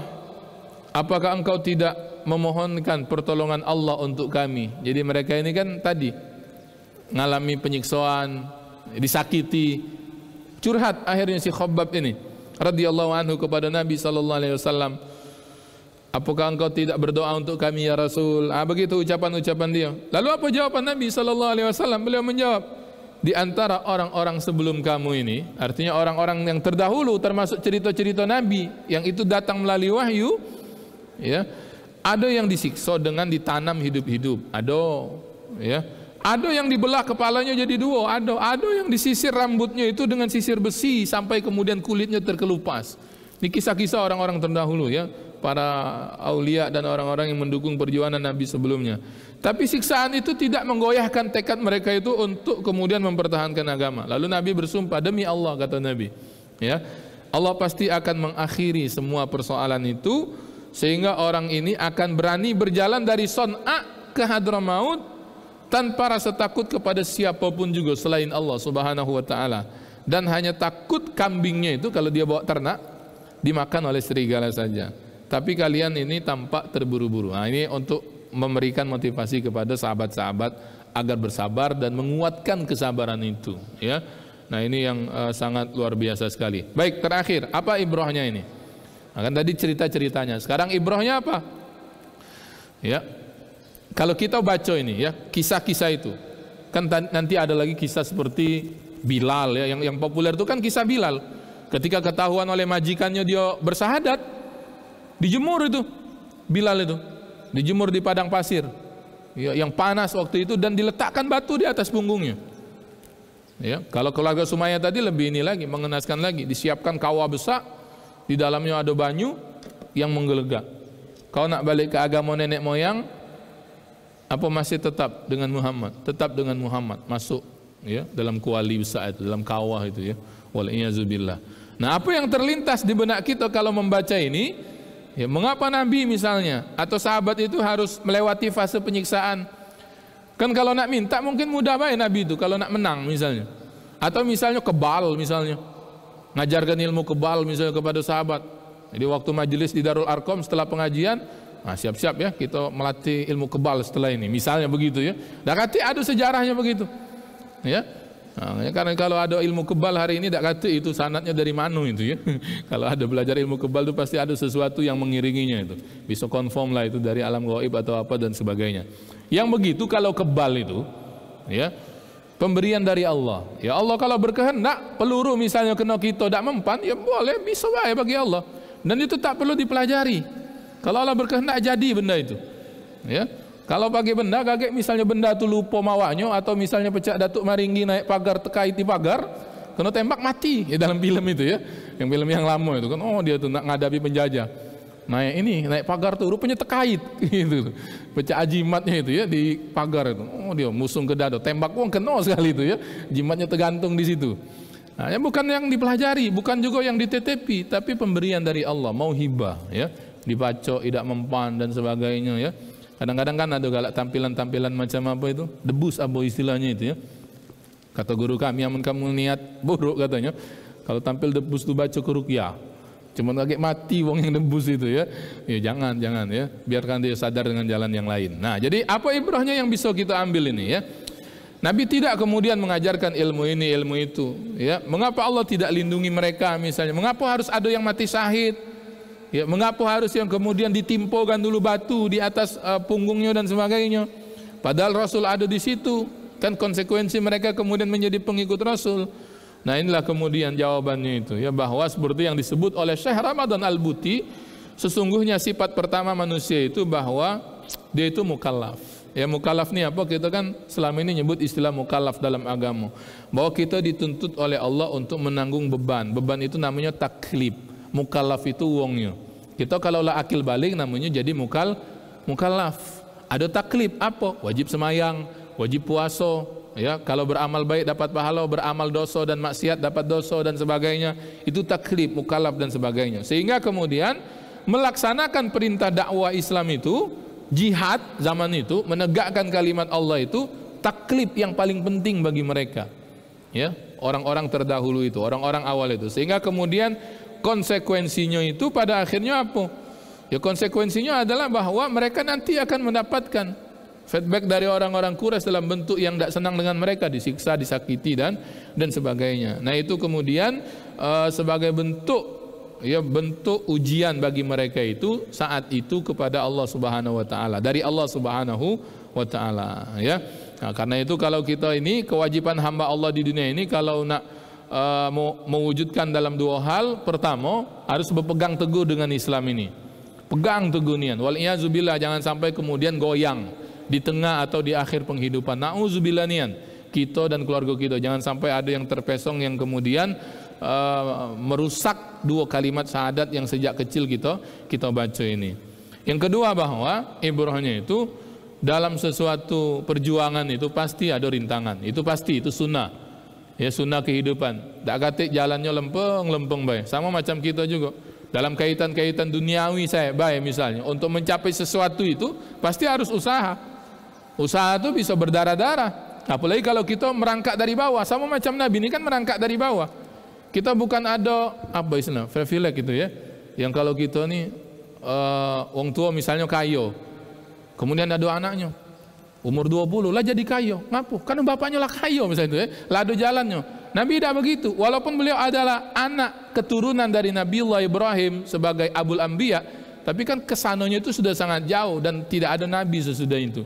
apakah engkau tidak memohonkan pertolongan Allah untuk kami. Jadi mereka ini kan tadi ngalami penyiksaan, disakiti, curhat akhirnya si Khabbab ini radhiyallahu anhu kepada Nabi sallallahu alaihi wasallam. Apakah engkau tidak berdoa untuk kami ya Rasul? Begitu ucapan-ucapan dia. Lalu apa jawaban Nabi sallallahu alaihi wasallam? Beliau menjawab, di antara orang-orang sebelum kamu ini, artinya orang-orang yang terdahulu termasuk cerita-cerita Nabi yang itu datang melalui wahyu, ya, ada yang disiksa dengan ditanam hidup-hidup, ya. Ada yang dibelah kepalanya jadi dua, ada yang disisir rambutnya itu dengan sisir besi sampai kemudian kulitnya terkelupas. Ini kisah-kisah orang-orang terdahulu, ya, para aulia dan orang-orang yang mendukung perjuangan Nabi sebelumnya. Tapi siksaan itu tidak menggoyahkan tekad mereka itu untuk kemudian mempertahankan agama. Lalu Nabi bersumpah, demi Allah, kata Nabi, ya, Allah pasti akan mengakhiri semua persoalan itu sehingga orang ini akan berani berjalan dari Son'a ke Hadramaut tanpa rasa takut kepada siapapun juga selain Allah Subhanahu wa taala, dan hanya takut kambingnya itu kalau dia bawa ternak dimakan oleh serigala saja. Tapi kalian ini tampak terburu-buru. Nah, ini untuk memberikan motivasi kepada sahabat-sahabat agar bersabar dan menguatkan kesabaran itu, ya. Nah, ini yang sangat luar biasa sekali. Baik, terakhir, apa ibrahnya ini? Nah, kan tadi cerita-ceritanya. Sekarang ibrahnya apa? Ya. Kalau kita baca ini, ya, kisah-kisah itu. Kan nanti ada lagi kisah seperti Bilal, ya, yang populer itu kan kisah Bilal. Ketika ketahuan oleh majikannya dia bersahadat, dijemur itu Bilal itu, dijemur di padang pasir, ya, yang panas waktu itu, dan diletakkan batu di atas punggungnya. Ya, kalau keluarga Sumayyah tadi lebih ini lagi, mengenaskan lagi, disiapkan kawah besar, di dalamnya ada banyu yang menggelegak. Kau nak balik ke agama nenek moyang, apa masih tetap dengan Muhammad? Tetap dengan Muhammad, masuk, ya, dalam kuali besar itu, dalam kawah itu, ya. Wal-iyazubillah. Nah, apa yang terlintas di benak kita kalau membaca ini? Ya, mengapa Nabi misalnya atau sahabat itu harus melewati fase penyiksaan? Kan kalau nak minta mungkin mudah baik Nabi itu kalau nak menang misalnya. Atau misalnya kebal misalnya. Ngajarkan ilmu kebal misalnya kepada sahabat. Jadi waktu majelis di Darul Arqam setelah pengajian, nah, siap-siap ya kita melatih ilmu kebal setelah ini. Misalnya begitu, ya. Dak kati ada sejarahnya begitu. Ya. Nah, karena kalau ada ilmu kebal hari ini, dak kati itu sanadnya dari mana itu, ya. Kalau ada belajar ilmu kebal itu pasti ada sesuatu yang mengiringinya itu. Bisa confirm lah itu dari alam gaib atau apa dan sebagainya. Yang begitu kalau kebal itu, ya, pemberian dari Allah. Ya, Allah kalau berkehendak peluru misalnya kena kita dak mempan, ya boleh, bisa baik bagi Allah. Dan itu tak perlu dipelajari. Kalau Allah berkehendak jadi benda itu, ya. Kalau pakai benda kaget misalnya benda itu lupa mawanya, atau misalnya pecah datuk maringgi naik pagar tekai di pagar, kena tembak mati, ya, dalam film itu, ya, yang film yang lama itu kan, oh dia tuh nak ngadapi penjajah, naik pagar tuh rupanya terkait gitu, pecah jimatnya itu, ya, di pagar itu, oh dia musung ke dada, tembak uang kena sekali itu, ya, jimatnya tergantung di situ. Nah, ya, bukan yang dipelajari, bukan juga yang ditetepi, tapi pemberian dari Allah, mau hibah, ya, dibacok, tidak mempan dan sebagainya, ya. Kadang-kadang kan ada galak tampilan-tampilan macam apa itu, debus apa istilahnya itu, ya. Kata guru kami, amun kamu niat buruk katanya, kalau tampil debus tu baca ke ruqyah, cuma kaget mati wong yang debus itu, ya. Ya jangan, ya, biarkan dia sadar dengan jalan yang lain. Nah, jadi apa ibrahnya yang bisa kita ambil ini, ya? Nabi tidak kemudian mengajarkan ilmu ini, ilmu itu, ya. Mengapa Allah tidak lindungi mereka misalnya? Mengapa harus ada yang mati syahid? Ya, mengapa harus yang kemudian ditimpokan dulu batu di atas punggungnya dan sebagainya? Padahal Rasul ada di situ. Kan konsekuensi mereka kemudian menjadi pengikut Rasul. Nah, inilah kemudian jawabannya itu, ya, bahwa seperti yang disebut oleh Syekh Ramadan Al-Buti, sesungguhnya sifat pertama manusia itu bahwa dia itu mukallaf. Ya, mukallaf ini apa? Kita kan selama ini nyebut istilah mukallaf dalam agama, bahwa kita dituntut oleh Allah untuk menanggung beban. Beban itu namanya taklif. Mukallaf itu wongnya. Kita kalau lah akil balik namanya jadi mukallaf. Ada taklif apa? Wajib semayang, wajib puasa, ya. Kalau beramal baik dapat pahala, beramal dosa dan maksiat dapat dosa dan sebagainya. Itu taklif, mukallaf dan sebagainya. Sehingga kemudian melaksanakan perintah dakwah Islam itu, jihad zaman itu, menegakkan kalimat Allah itu taklif yang paling penting bagi mereka, ya, orang-orang terdahulu itu, orang-orang awal itu. Sehingga kemudian konsekuensinya itu pada akhirnya apa? Ya konsekuensinya adalah bahwa mereka nanti akan mendapatkan feedback dari orang-orang Quraisy dalam bentuk yang tidak senang dengan mereka, disiksa, disakiti dan sebagainya. Nah itu kemudian sebagai bentuk ujian bagi mereka itu saat itu kepada Allah Subhanahu wa taala, dari Allah Subhanahu wa taala, ya. Nah, karena itu kalau kita ini kewajiban hamba Allah di dunia ini kalau nak mewujudkan dalam dua hal, pertama harus berpegang teguh dengan Islam ini. Pegang teguh nian. Wal-iyazubillah, jangan sampai kemudian goyang di tengah atau di akhir penghidupan. Na'udzubillah nian. Kita dan keluarga kita jangan sampai ada yang terpesong yang kemudian merusak dua kalimat syahadat yang sejak kecil kita baca ini. Yang kedua bahwa ibrahnya itu dalam sesuatu perjuangan itu pasti ada rintangan. Itu pasti, itu sunnah. Ya sunnah kehidupan. Tak katik jalannya lempeng baik. Sama macam kita juga. Dalam kaitan-kaitan duniawi saya, baik misalnya, untuk mencapai sesuatu itu pasti harus usaha. Usaha itu bisa berdarah-darah. Apalagi kalau kita merangkak dari bawah, sama macam Nabi ini kan merangkak dari bawah. Kita bukan ada apa istilah, privilege gitu ya. Yang kalau kita nih orang tua misalnya kayo, kemudian ada anaknya, umur 20 lah jadi kayo. Ngapa? Karena bapaknya lah kayo misalnya itu ya, lah ada jalannya. Nabi tidak begitu, walaupun beliau adalah anak keturunan dari Nabiullah Ibrahim sebagai Abul Anbiya, tapi kan kesananya itu sudah sangat jauh dan tidak ada Nabi sesudah itu.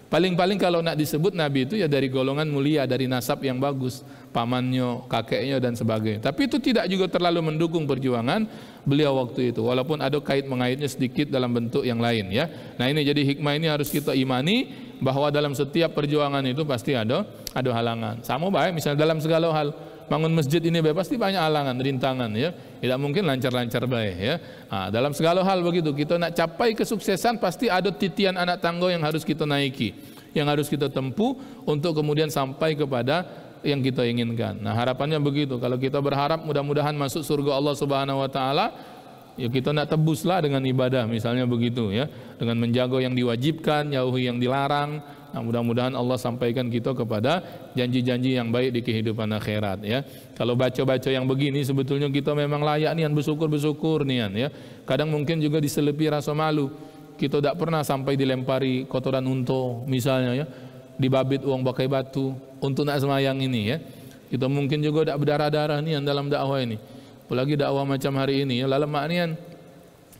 Paling-paling kalau nak disebut Nabi itu ya dari golongan mulia, dari nasab yang bagus, pamannya, kakeknya dan sebagainya. Tapi itu tidak juga terlalu mendukung perjuangan beliau waktu itu, walaupun ada kait mengaitnya sedikit dalam bentuk yang lain ya. Nah ini jadi hikmah ini harus kita imani, bahwa dalam setiap perjuangan itu pasti ada halangan. Sama baik misalnya dalam segala hal, bangun masjid ini baik pasti banyak halangan, rintangan ya. Tidak mungkin lancar-lancar baik ya. Nah, dalam segala hal begitu, kita nak capai kesuksesan pasti ada titian anak tangga yang harus kita naiki, yang harus kita tempuh untuk kemudian sampai kepada yang kita inginkan. Nah, harapannya begitu. Kalau kita berharap mudah-mudahan masuk surga Allah Subhanahu wa taala, ya kita nak tebuslah dengan ibadah misalnya begitu ya, dengan menjaga yang diwajibkan, jauhi yang dilarang. Nah, mudah-mudahan Allah sampaikan kita kepada janji-janji yang baik di kehidupan akhirat ya. Kalau baca-baca yang begini sebetulnya kita memang layak nian bersyukur nian ya. Kadang mungkin juga diselipi rasa malu. Kita tidak pernah sampai dilempari kotoran unta misalnya ya, dibabit uang pakai batu untuk nak semayang ini ya. Kita mungkin juga tidak berdarah-darah nian dalam dakwah ini. Apalagi dakwah macam hari ini ya, lalemak nian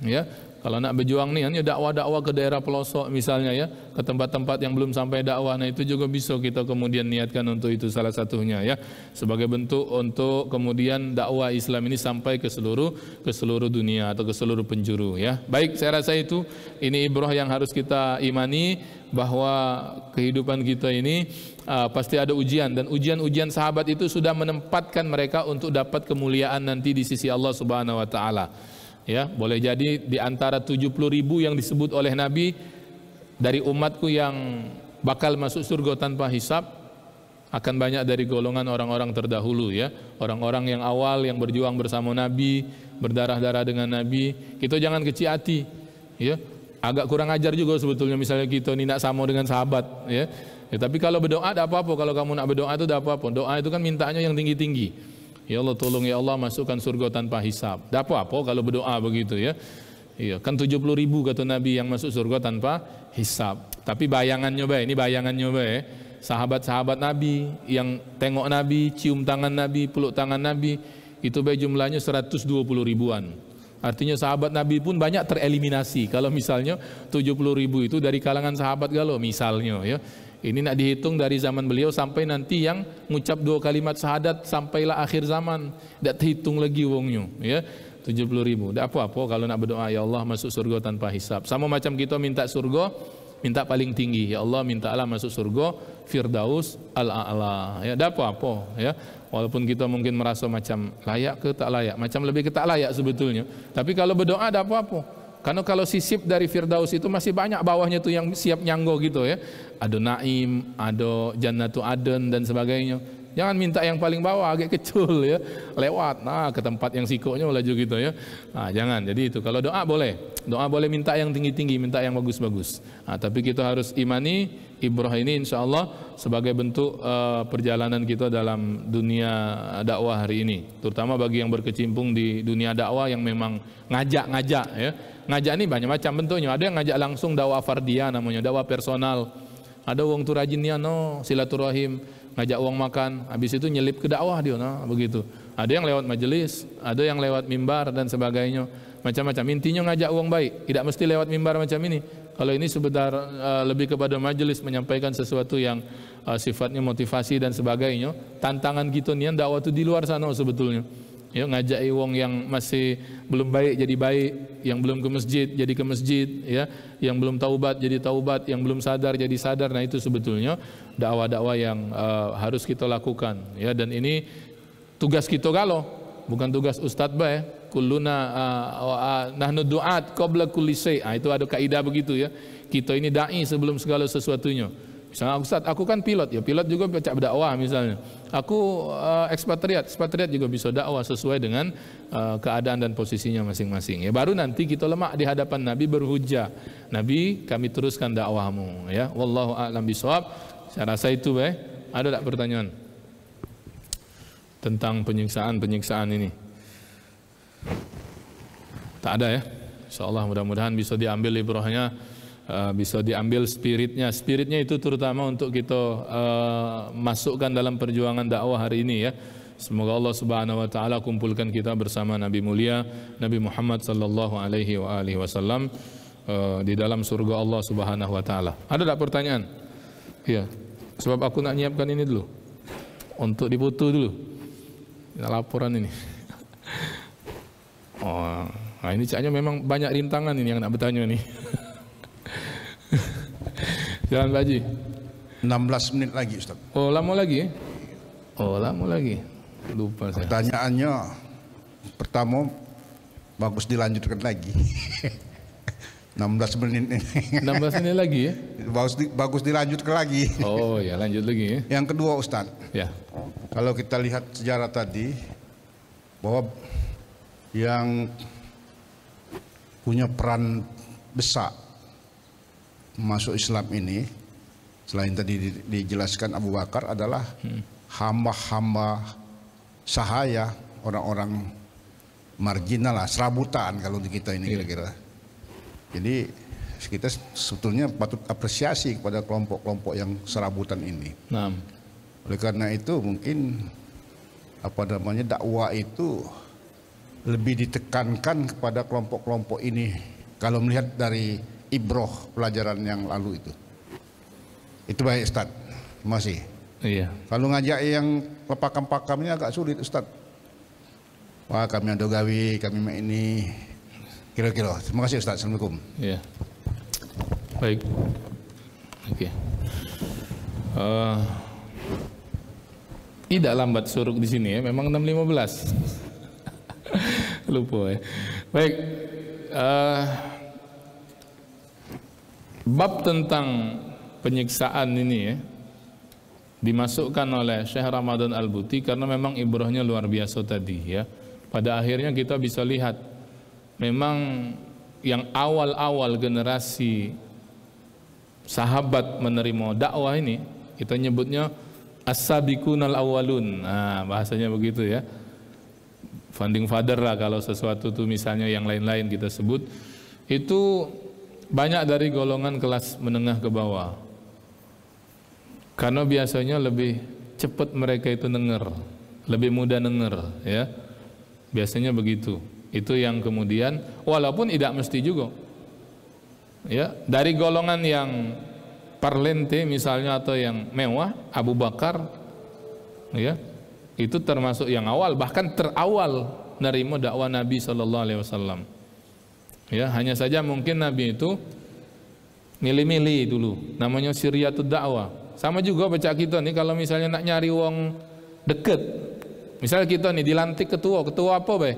ya. Kalau nak berjuang nian ya, dakwah-dakwah ke daerah pelosok misalnya ya, ke tempat-tempat yang belum sampai dakwah. Nah itu juga bisa kita kemudian niatkan untuk itu salah satunya ya, sebagai bentuk untuk kemudian dakwah Islam ini sampai ke seluruh dunia atau ke seluruh penjuru ya. Baik, saya rasa itu ini ibrah yang harus kita imani, bahwa kehidupan kita ini pasti ada ujian, dan ujian-ujian sahabat itu sudah menempatkan mereka untuk dapat kemuliaan nanti di sisi Allah Subhanahu wa taala. Ya, boleh jadi di antara 70.000 yang disebut oleh Nabi dari umatku yang bakal masuk surga tanpa hisab, akan banyak dari golongan orang-orang terdahulu ya, orang-orang yang awal yang berjuang bersama Nabi, berdarah-darah dengan Nabi. Kita jangan kecil hati ya. Agak kurang ajar juga sebetulnya misalnya kita ini nak sama dengan sahabat ya. Ya, tapi kalau berdoa ada apa-apa, kalau kamu nak berdoa itu ada apa-apa. Doa itu kan mintanya yang tinggi-tinggi. Ya Allah tolong ya Allah masukkan surga tanpa hisab. Dah apa-apa kalau berdoa begitu ya. Iya, kan 70.000 kata Nabi yang masuk surga tanpa hisab. Tapi bayangannya baik, ini bayangannya baik. Sahabat-sahabat Nabi yang tengok Nabi, cium tangan Nabi, peluk tangan Nabi, itu baik jumlahnya 120 ribuan. Artinya sahabat Nabi pun banyak tereliminasi. Kalau misalnya 70.000 itu dari kalangan sahabat galau misalnya ya. Ini nak dihitung dari zaman beliau sampai nanti yang mengucap 2 kalimat syahadat sampailah akhir zaman, tidak terhitung lagi wongnya ya. 70.000. Tidak apa-apa kalau nak berdoa ya Allah masuk surga tanpa hisab. Sama macam kita minta surga, minta paling tinggi ya Allah, mintalah masuk surga Firdaus al-A'la ya. Tidak apa-apa ya. Walaupun kita mungkin merasa macam layak ke tak layak, macam lebih ke tak layak sebetulnya. Tapi kalau berdoa tidak apa-apa. Karena kalau sisip dari Firdaus itu masih banyak bawahnya tuh yang siap nyanggo gitu ya. Ada Naim, ada Jannatu Aden dan sebagainya. Jangan minta yang paling bawah, agak kecil ya, lewat ke tempat yang sikoknya laju gitu ya. Jangan. Jadi itu kalau doa boleh minta yang tinggi-tinggi, minta yang bagus-bagus. Tapi kita harus imani ibrah ini insya Allah sebagai bentuk perjalanan kita dalam dunia dakwah hari ini, terutama bagi yang berkecimpung di dunia dakwah yang memang ngajak ya. Ngajak ini banyak macam bentuknya. Ada yang ngajak langsung dakwah fardiyah namanya, dakwah personal. Ada wong tu rajin dia silaturahim, ngajak uang makan, habis itu nyelip ke dakwah dia begitu. Ada yang lewat majelis, ada yang lewat mimbar dan sebagainya, macam-macam. Intinya ngajak uang baik, tidak mesti lewat mimbar macam ini. Kalau ini sebentar lebih kepada majelis, menyampaikan sesuatu yang sifatnya motivasi dan sebagainya. Tantangan kita nih dakwah itu di luar sana sebetulnya. Ya, ngajak wong yang masih belum baik jadi baik, yang belum ke masjid jadi ke masjid, ya, yang belum taubat jadi taubat, yang belum sadar jadi sadar. Nah itu sebetulnya dakwah-dakwah yang harus kita lakukan, ya. Dan ini tugas kita kalau bukan tugas ustadz ya. Kulluna nahnu du'at qabla kulli syai'. Itu ada kaidah begitu ya. Kita ini dai sebelum segala sesuatunya. Misalnya Ustaz, aku kan pilot, ya pilot juga baca dakwah misalnya. Aku ekspatriat juga bisa dakwah sesuai dengan keadaan dan posisinya masing-masing. Ya baru nanti kita lemak di hadapan Nabi berhujjah. Nabi, kami teruskan dakwahmu, ya. Wallahu a'lam bishawab. Saya rasa itu, Ada tak pertanyaan tentang penyiksaan ini? Tak ada ya. Insyaallah mudah-mudahan bisa diambil ibrahnya. Bisa diambil spiritnya itu terutama untuk kita masukkan dalam perjuangan dakwah hari ini ya. Semoga Allah Subhanahu wa taala kumpulkan kita bersama Nabi mulia Nabi Muhammad sallallahu alaihi wasallam di dalam surga Allah Subhanahu wa taala. Ada tak pertanyaan? Iya. Sebab aku nak nyiapkan ini dulu. Untuk difoto dulu. Laporan ini. Ini caknya memang banyak rintangan ini yang nak bertanya nih. Jalan Pak Haji. 16 menit lagi Ustaz. Oh lama lagi? Lama lagi. Lupa saya. Pertanyaannya pertama bagus dilanjutkan lagi. 16 menit ini. 16 menit lagi ya? Bagus dilanjutkan lagi. Oh ya lanjut lagi ya. Yang kedua Ustaz. Ya. Kalau kita lihat sejarah tadi bahwa yang punya peran besar masuk Islam ini selain tadi dijelaskan Abu Bakar adalah hamba-hamba sahaya, orang-orang marginal lah, serabutan kalau di kita ini kira-kira. Jadi kita sebetulnya patut apresiasi kepada kelompok-kelompok yang serabutan ini. Nah. Oleh karena itu mungkin dakwah itu lebih ditekankan kepada kelompok-kelompok ini kalau melihat dari ibroh pelajaran yang lalu itu. Itu baik Ustaz. Terima kasih. Iya. Kalau ngajak yang lepakam-pakamnya agak sulit Ustaz. Wah kami ada gawi, kami ini kira-kira. Terima kasih Ustaz. Assalamualaikum. Iya. Baik. Oke. Tidak lambat suruk di sini ya. Memang 6.15. Lupa ya. Baik. Bab tentang penyiksaan ini ya dimasukkan oleh Syekh Ramadan Al-Buti karena memang ibrahnya luar biasa tadi ya. Pada akhirnya kita bisa lihat memang yang awal-awal generasi sahabat menerima dakwah ini kita nyebutnya as-sabiqunal awwalun. Bahasanya begitu ya. Founding father lah kalau sesuatu itu misalnya yang lain-lain kita sebut itu banyak dari golongan kelas menengah ke bawah. Karena biasanya lebih cepat mereka itu denger, lebih mudah denger ya. Biasanya begitu. Itu yang kemudian walaupun tidak mesti juga. Ya, dari golongan yang parlente misalnya atau yang mewah, Abu Bakar ya. Itu termasuk yang awal, bahkan terawal nerima dakwah Nabi sallallahu alaihi wasallam. Ya, hanya saja mungkin Nabi itu milih-milih dulu, namanya siryatud dakwah. Sama juga baca kita nih kalau misalnya nak nyari wong deket. Misalnya kita nih dilantik ketua apa be?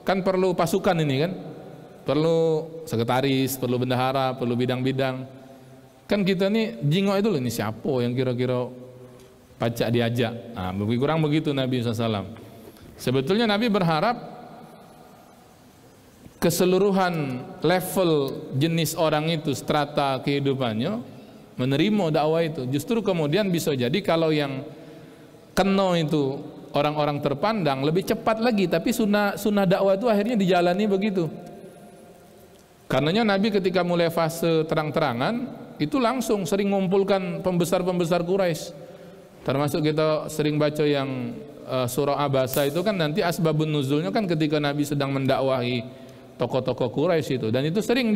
Kan perlu pasukan ini kan? Perlu sekretaris, perlu bendahara, perlu bidang-bidang. Kan kita nih jingok dulu nih siapa yang kira-kira pacak diajak. Nah, lebih kurang begitu Nabi SAW. Sebetulnya Nabi berharap keseluruhan level jenis orang itu, strata kehidupannya menerima dakwah itu. Justru kemudian bisa jadi kalau yang kena itu orang-orang terpandang lebih cepat lagi, tapi sunnah dakwah itu akhirnya dijalani begitu. Karenanya Nabi ketika mulai fase terang-terangan itu langsung sering mengumpulkan pembesar-pembesar Quraisy. Termasuk kita sering baca yang surah Abasa itu kan nanti asbabun nuzulnya kan ketika Nabi sedang mendakwahi tokoh-tokoh Quraisy itu, dan itu sering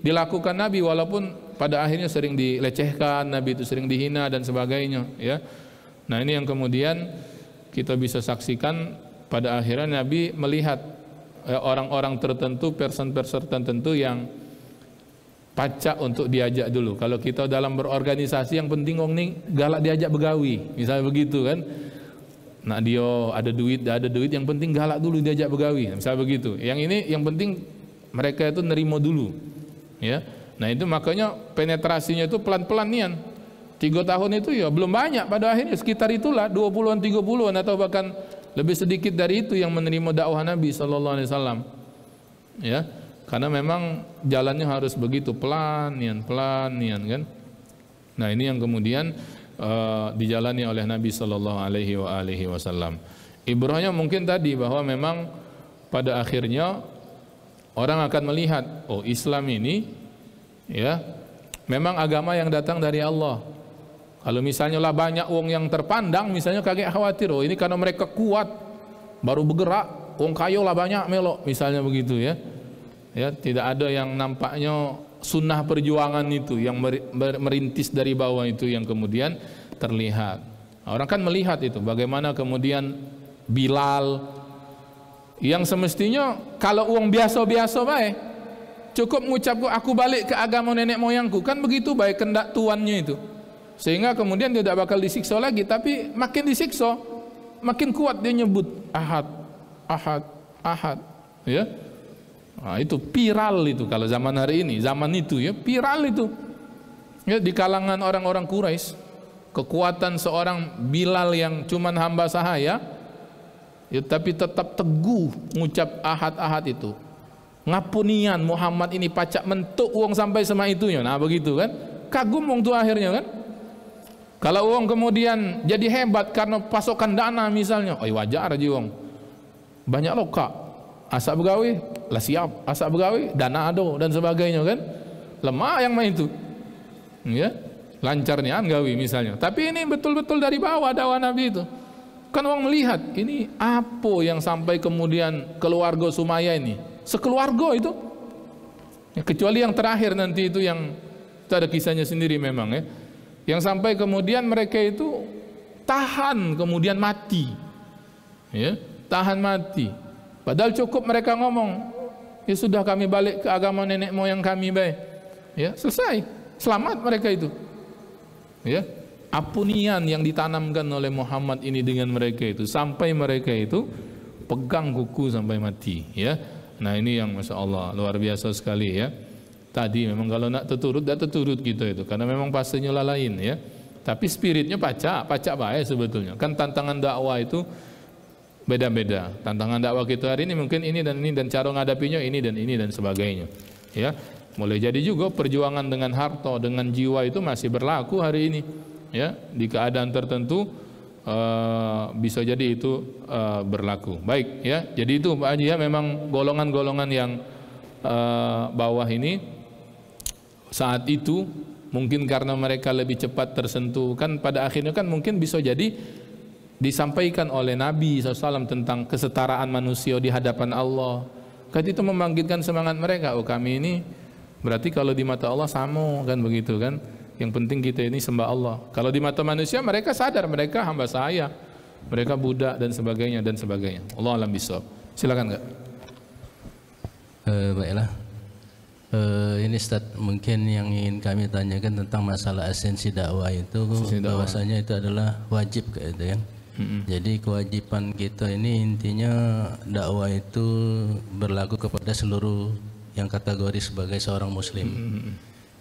dilakukan Nabi walaupun pada akhirnya sering dilecehkan, Nabi itu sering dihina dan sebagainya, ya. Nah, ini yang kemudian kita bisa saksikan pada akhirnya Nabi melihat orang-orang tertentu, person-person tertentu yang pacak untuk diajak dulu. Kalau kita dalam berorganisasi yang penting wong nih galak diajak begawi, misalnya begitu kan. Nah, dia ada duit yang penting galak dulu diajak begawi, misalnya begitu. Yang ini yang penting mereka itu nerimo dulu, ya. Nah, itu makanya penetrasinya itu pelan-pelan nian. 3 tahun itu ya belum banyak, pada akhirnya sekitar itulah 20-an 30-an atau bahkan lebih sedikit dari itu yang menerima dakwah Nabi sallallahu alaihi wasallam. Ya. Karena memang jalannya harus begitu pelan nian kan. Nah, ini yang kemudian dijalani oleh Nabi sallallahu alaihi wasallam. Ibrahnya mungkin tadi bahwa memang pada akhirnya orang akan melihat, oh Islam ini ya memang agama yang datang dari Allah. Kalau misalnya lah banyak wong yang terpandang, misalnya kaget khawatir, oh ini karena mereka kuat baru bergerak, wong kayo lah banyak melok, misalnya begitu ya. Ya, tidak ada yang nampaknya sunnah perjuangan itu yang merintis dari bawah itu yang kemudian terlihat. Orang kan melihat itu bagaimana kemudian Bilal yang semestinya kalau uang biasa-biasa baik, cukup mengucap aku balik ke agama nenek moyangku, kan begitu baik kendak tuannya itu, sehingga kemudian tidak bakal disiksa lagi, tapi makin disiksa makin kuat dia nyebut ahad, ya. Nah, itu viral itu kalau zaman hari ini, zaman itu ya viral itu. Ya, di kalangan orang-orang Quraisy, kekuatan seorang Bilal yang cuman hamba sahaya, ya, tapi tetap teguh mengucap ahad itu. Ngapunian Muhammad ini pacak mentuk uang sampai sama itunya. Nah, begitu kan? Kagum wong tu akhirnya kan? Kalau uang kemudian jadi hebat karena pasokan dana misalnya, oh wajar aja uang. Banyak loh kak. Asa begawi lah siap, asa begawi dana ado dan sebagainya kan, lemah yang main itu, ya lancarnya gawi misalnya. Tapi ini betul-betul dari bawah dakwah Nabi itu. Kan orang melihat ini apa yang sampai kemudian keluarga Sumayyah ini, sekeluarga itu, ya, kecuali yang terakhir nanti itu yang itu ada kisahnya sendiri memang ya, yang sampai kemudian mereka itu tahan kemudian mati, ya tahan mati. Padahal cukup mereka ngomong, ya sudah kami balik ke agama nenek moyang kami baik, ya selesai, selamat mereka itu, ya. Apunian yang ditanamkan oleh Muhammad ini dengan mereka itu sampai mereka itu pegang kuku sampai mati, ya. Nah ini yang masya Allah luar biasa sekali ya. Tadi memang kalau nak terturut, dah terturut gitu itu, karena memang pastinya lah lain ya. Tapi spiritnya pacak baik sebetulnya. Kan tantangan dakwah itu beda-beda. Tantangan dakwah kita hari ini mungkin ini dan cara ngadapinya ini dan sebagainya. Ya, boleh jadi juga perjuangan dengan harta, dengan jiwa itu masih berlaku hari ini. Ya, di keadaan tertentu bisa jadi itu berlaku. Baik, ya. Jadi itu Pak Haji ya, memang golongan-golongan yang bawah ini saat itu mungkin karena mereka lebih cepat tersentuh, kan pada akhirnya kan mungkin bisa jadi disampaikan oleh Nabi SAW tentang kesetaraan manusia di hadapan Allah. Kan itu membangkitkan semangat mereka. Oh kami ini berarti kalau di mata Allah sama kan begitu kan. Yang penting kita ini sembah Allah. Kalau di mata manusia mereka sadar mereka hamba saya, mereka budak dan sebagainya dan sebagainya. Allah alam bisawab. Silakan Kak. Baiklah. Ini Ustaz, mungkin yang ingin kami tanyakan tentang masalah esensi dakwah itu, bahwasanya itu adalah wajib kayak itu kan. Jadi kewajiban kita ini intinya dakwah itu berlaku kepada seluruh yang kategori sebagai seorang muslim.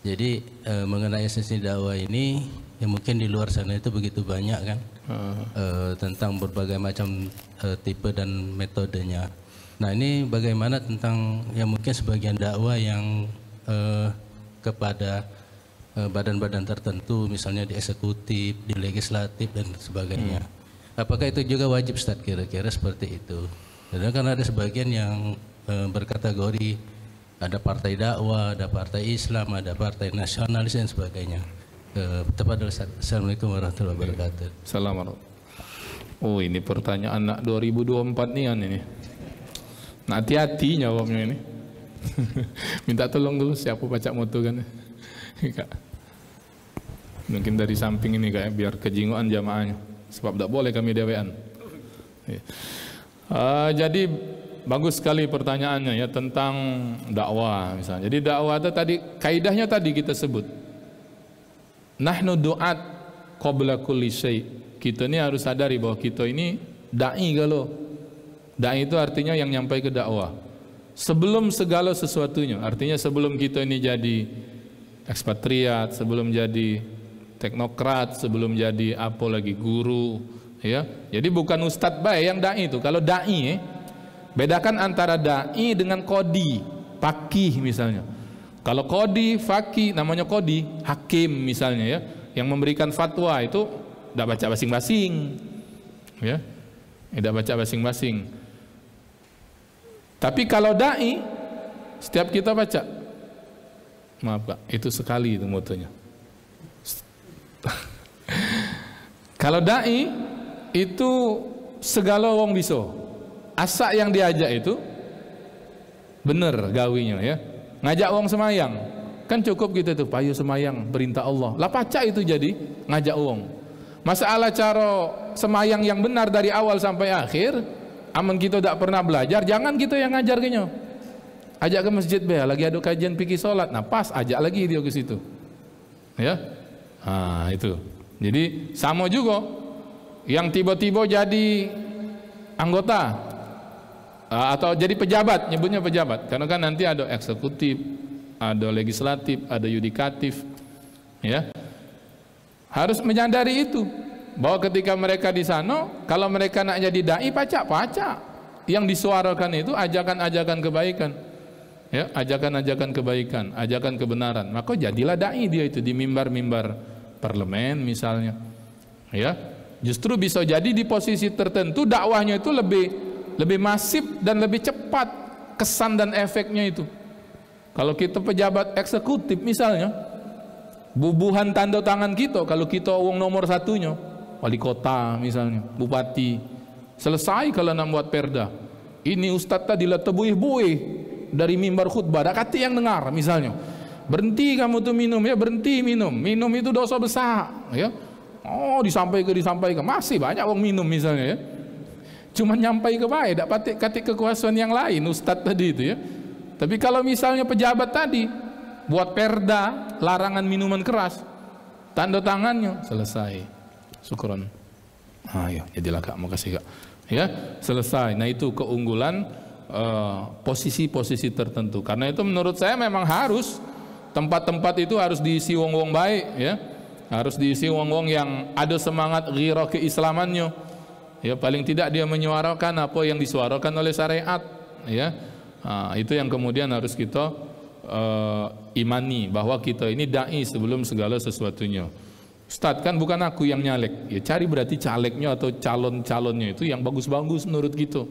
Jadi mengenai esensi dakwah ini Ya mungkin di luar sana itu begitu banyak kan tentang berbagai macam tipe dan metodenya. Nah ini bagaimana tentang ya mungkin sebagian dakwah yang kepada badan-badan tertentu, misalnya di eksekutif, di legislatif dan sebagainya. Apakah itu juga wajib Ustaz kira-kira seperti itu? Karena ada sebagian yang berkategori ada partai dakwah, ada partai Islam, ada partai nasionalis dan sebagainya. Assalamualaikum warahmatullahi wabarakatuh. Assalamualaikum. Oh ini pertanyaan anak 2024 nih kan ini. Nah, hati-hati jawabnya ini. Minta tolong dulu siapa baca moto kan. Mungkin dari samping ini kayak biar kejinguan jamaahnya. Sebab tidak boleh kami dewean. Jadi bagus sekali pertanyaannya ya tentang dakwah misalnya. Jadi dakwah itu tadi kaidahnya tadi kita sebut. Nahnu du'at qabla kulli syai'. Kita ini harus sadari bahwa kita ini dai galau. Dai itu artinya yang nyampai ke dakwah. Sebelum segala sesuatunya, artinya sebelum kita ini jadi ekspatriat, sebelum jadi teknokrat, sebelum jadi apa lagi guru, ya. Jadi bukan ustadz baik yang dai itu. Kalau dai, bedakan antara dai dengan qadi, faqih misalnya. Kalau qadi, faqih namanya qadi, hakim misalnya ya, yang memberikan fatwa itu tidak baca basing-basing, ya, tidak baca basing-basing. Tapi kalau dai, setiap kita baca, maaf Pak, itu sekali itu motonya. Kalau dai itu segala wong bisa, asa yang diajak itu bener gawinya ya. Ngajak wong semayang, kan cukup gitu tuh, payu semayang perintah Allah. Lah pacak itu jadi ngajak wong. Masalah cara semayang yang benar dari awal sampai akhir, aman kita tidak pernah belajar, jangan kita yang ngajar kenyo. Ajak ke masjid be, lagi ada kajian fikih salat. Nah, pas ajak lagi dia ke situ. Ya. Nah, itu. Jadi sama juga yang tiba-tiba jadi anggota atau jadi pejabat, nyebutnya pejabat, karena kan nanti ada eksekutif, ada legislatif, ada yudikatif, ya. Harus menyadari itu bahwa ketika mereka di sana, kalau mereka nak jadi dai, pacak yang disuarakan itu ajakan-ajakan kebaikan, ya, ajakan-ajakan kebaikan, ajakan kebenaran. Maka jadilah dai dia itu di mimbar-mimbar parlemen misalnya, ya. Justru bisa jadi di posisi tertentu dakwahnya itu lebih masif dan lebih cepat kesan dan efeknya itu. Kalau kita pejabat eksekutif misalnya, bubuhan tanda tangan kita, kalau kita uang nomor satunya, wali kota misalnya, bupati, selesai kalau nak buat perda. Ini ustadz tadi lah tebuih-buih dari mimbar khutbah, ada kata yang dengar misalnya, berhenti kamu tuh minum ya, berhenti minum itu dosa besar ya. Oh disampaikan, masih banyak orang minum misalnya ya. Cuma nyampai ke baik, tak patik kekuasaan yang lain ustadz tadi itu ya. Tapi kalau misalnya pejabat tadi buat perda larangan minuman keras, tanda tangannya selesai, syukron. Ayo jadilah kak, makasih kak. Ya selesai. Nah itu keunggulan posisi-posisi tertentu. Karena itu menurut saya memang harus tempat-tempat itu harus diisi wong-wong baik ya. Harus diisi wong-wong yang ada semangat ghirah keislamannya. Ya paling tidak dia menyuarakan apa yang disuarakan oleh syariat ya. Nah, itu yang kemudian harus kita imani bahwa kita ini dai sebelum segala sesuatunya. Ustadz kan bukan aku yang nyalek, ya cari berarti calegnya atau calon-calonnya itu yang bagus-bagus menurut kita.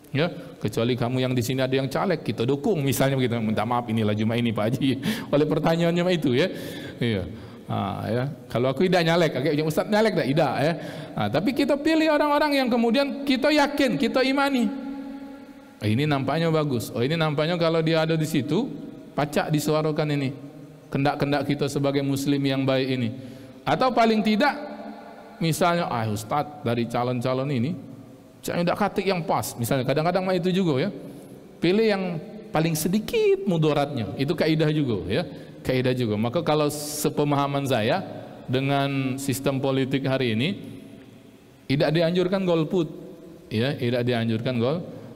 Ya, kecuali kamu yang di sini ada yang caleg, kita dukung misalnya begitu. Minta maaf inilah cuma ini Pak Haji. Oleh pertanyaannya itu ya. Iya. Ya. Kalau aku tidak nyalek, kayak Ustadz nyalek tidak ya. Tapi kita pilih orang-orang yang kemudian kita yakin, kita imani. Ini nampaknya bagus. Oh ini nampaknya kalau dia ada di situ, pacak disuarakan ini. Kendak-kendak kita sebagai muslim yang baik ini. Atau paling tidak, misalnya, Ustadz dari calon-calon ini, saya tidak katik yang pas. Misalnya kadang-kadang mah itu juga ya. Pilih yang paling sedikit mudaratnya. Itu kaidah juga ya. Kaidah juga. Maka kalau sepemahaman saya dengan sistem politik hari ini tidak dianjurkan golput, ya, tidak dianjurkan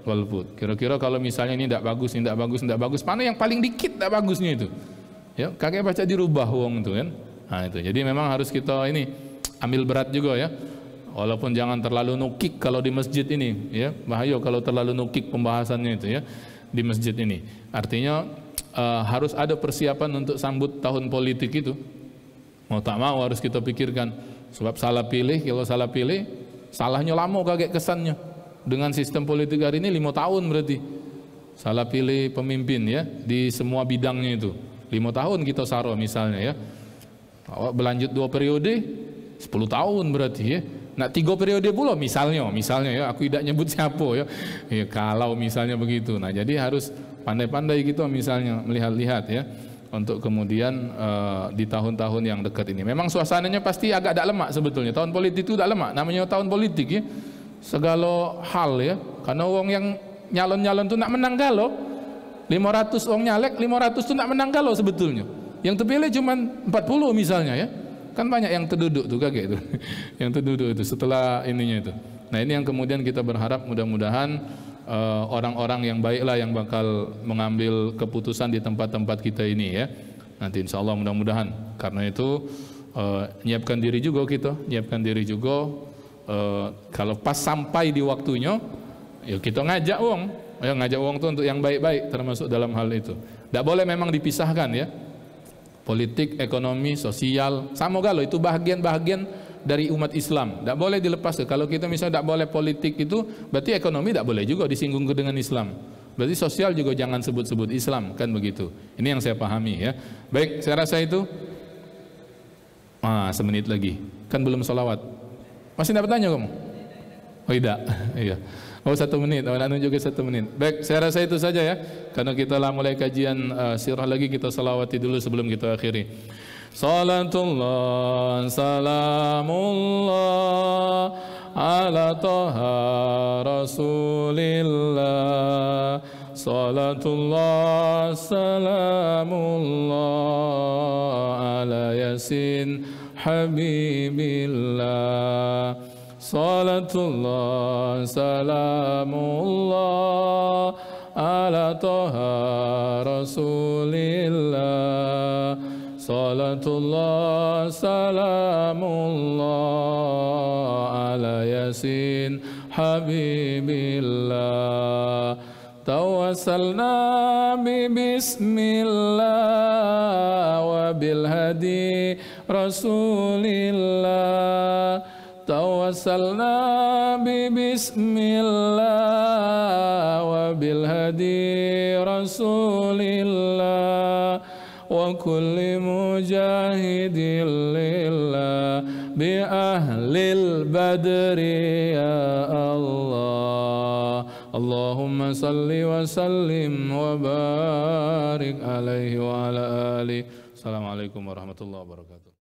golput. Kira-kira kalau misalnya ini tidak bagus, mana yang paling dikit tidak bagusnya itu? Ya, kakek baca dirubah uang itu kan. Nah, itu. Jadi memang harus kita ini ambil berat juga ya. Walaupun jangan terlalu nukik kalau di masjid ini ya. Bahaya kalau terlalu nukik pembahasannya itu ya di masjid ini. Artinya harus ada persiapan untuk sambut tahun politik itu. Mau tak mau harus kita pikirkan. Sebab salah pilih, kalau salah pilih salahnya lama kaget kesannya. Dengan sistem politik hari ini 5 tahun berarti. Salah pilih pemimpin ya di semua bidangnya itu. 5 tahun kita saro misalnya ya. Awak berlanjut 2 periode 10 tahun berarti ya. Nak 3 periode pula misalnya ya, aku tidak nyebut siapa ya. Ya kalau misalnya begitu. Nah, jadi harus pandai-pandai gitu misalnya melihat-lihat ya untuk kemudian di tahun-tahun yang dekat ini. Memang suasananya pasti agak lemak sebetulnya. Tahun politik itu lemak. Namanya tahun politik ya. Segala hal ya. Karena orang yang nyalon-nyalon itu nak menang galau. 500 orang nyalek, 500 itu nak menang galau sebetulnya. Yang terpilih cuma 40 misalnya ya. Kan banyak yang terduduk tuh kaget itu. Yang terduduk itu setelah ininya itu. Nah, ini yang kemudian kita berharap mudah-mudahan orang-orang yang baiklah yang bakal mengambil keputusan di tempat-tempat kita ini ya. Nanti insya Allah mudah-mudahan. Karena itu nyiapkan diri juga kita, kalau pas sampai di waktunya, ya kita ngajak uang, ya ngajak uang itu untuk yang baik-baik termasuk dalam hal itu. Tidak boleh memang dipisahkan ya. Politik, ekonomi, sosial, sama galau itu bahagian-bahagian dari umat Islam. Tidak boleh dilepas. Kalau kita misalnya tidak boleh politik itu, berarti ekonomi tidak boleh juga disinggung dengan Islam. Berarti sosial juga jangan sebut-sebut Islam, kan begitu. Ini yang saya pahami ya. Baik, saya rasa itu. Semenit lagi. Kan belum sholawat. Masih dapat tanya kamu? Oh tidak. Iya. Oh 1 menit, anu juga 1 menit. Baik, saya rasa itu saja ya. Karena kita lah mulai kajian sirah lagi, kita salawati dulu sebelum kita akhiri. Salatullah, salamullah ala taha rasulillah. Salatullah, salamullah ala yasin habibillah. Salatullah, salamullah ala taha rasulillah. Salatullah, salamullah ala yasin habibillah. Tawassalna bi bismillah wa bil hadi rasulillah. Tawassalna bi bismillah wa bil hadi rasulillah wa kulli mujahidin lillah bi ahlil badri ya Allah. Allahumma salli wa sallim wa barik alaihi wa ala alihi. Assalamualaikum warahmatullahi wabarakatuh.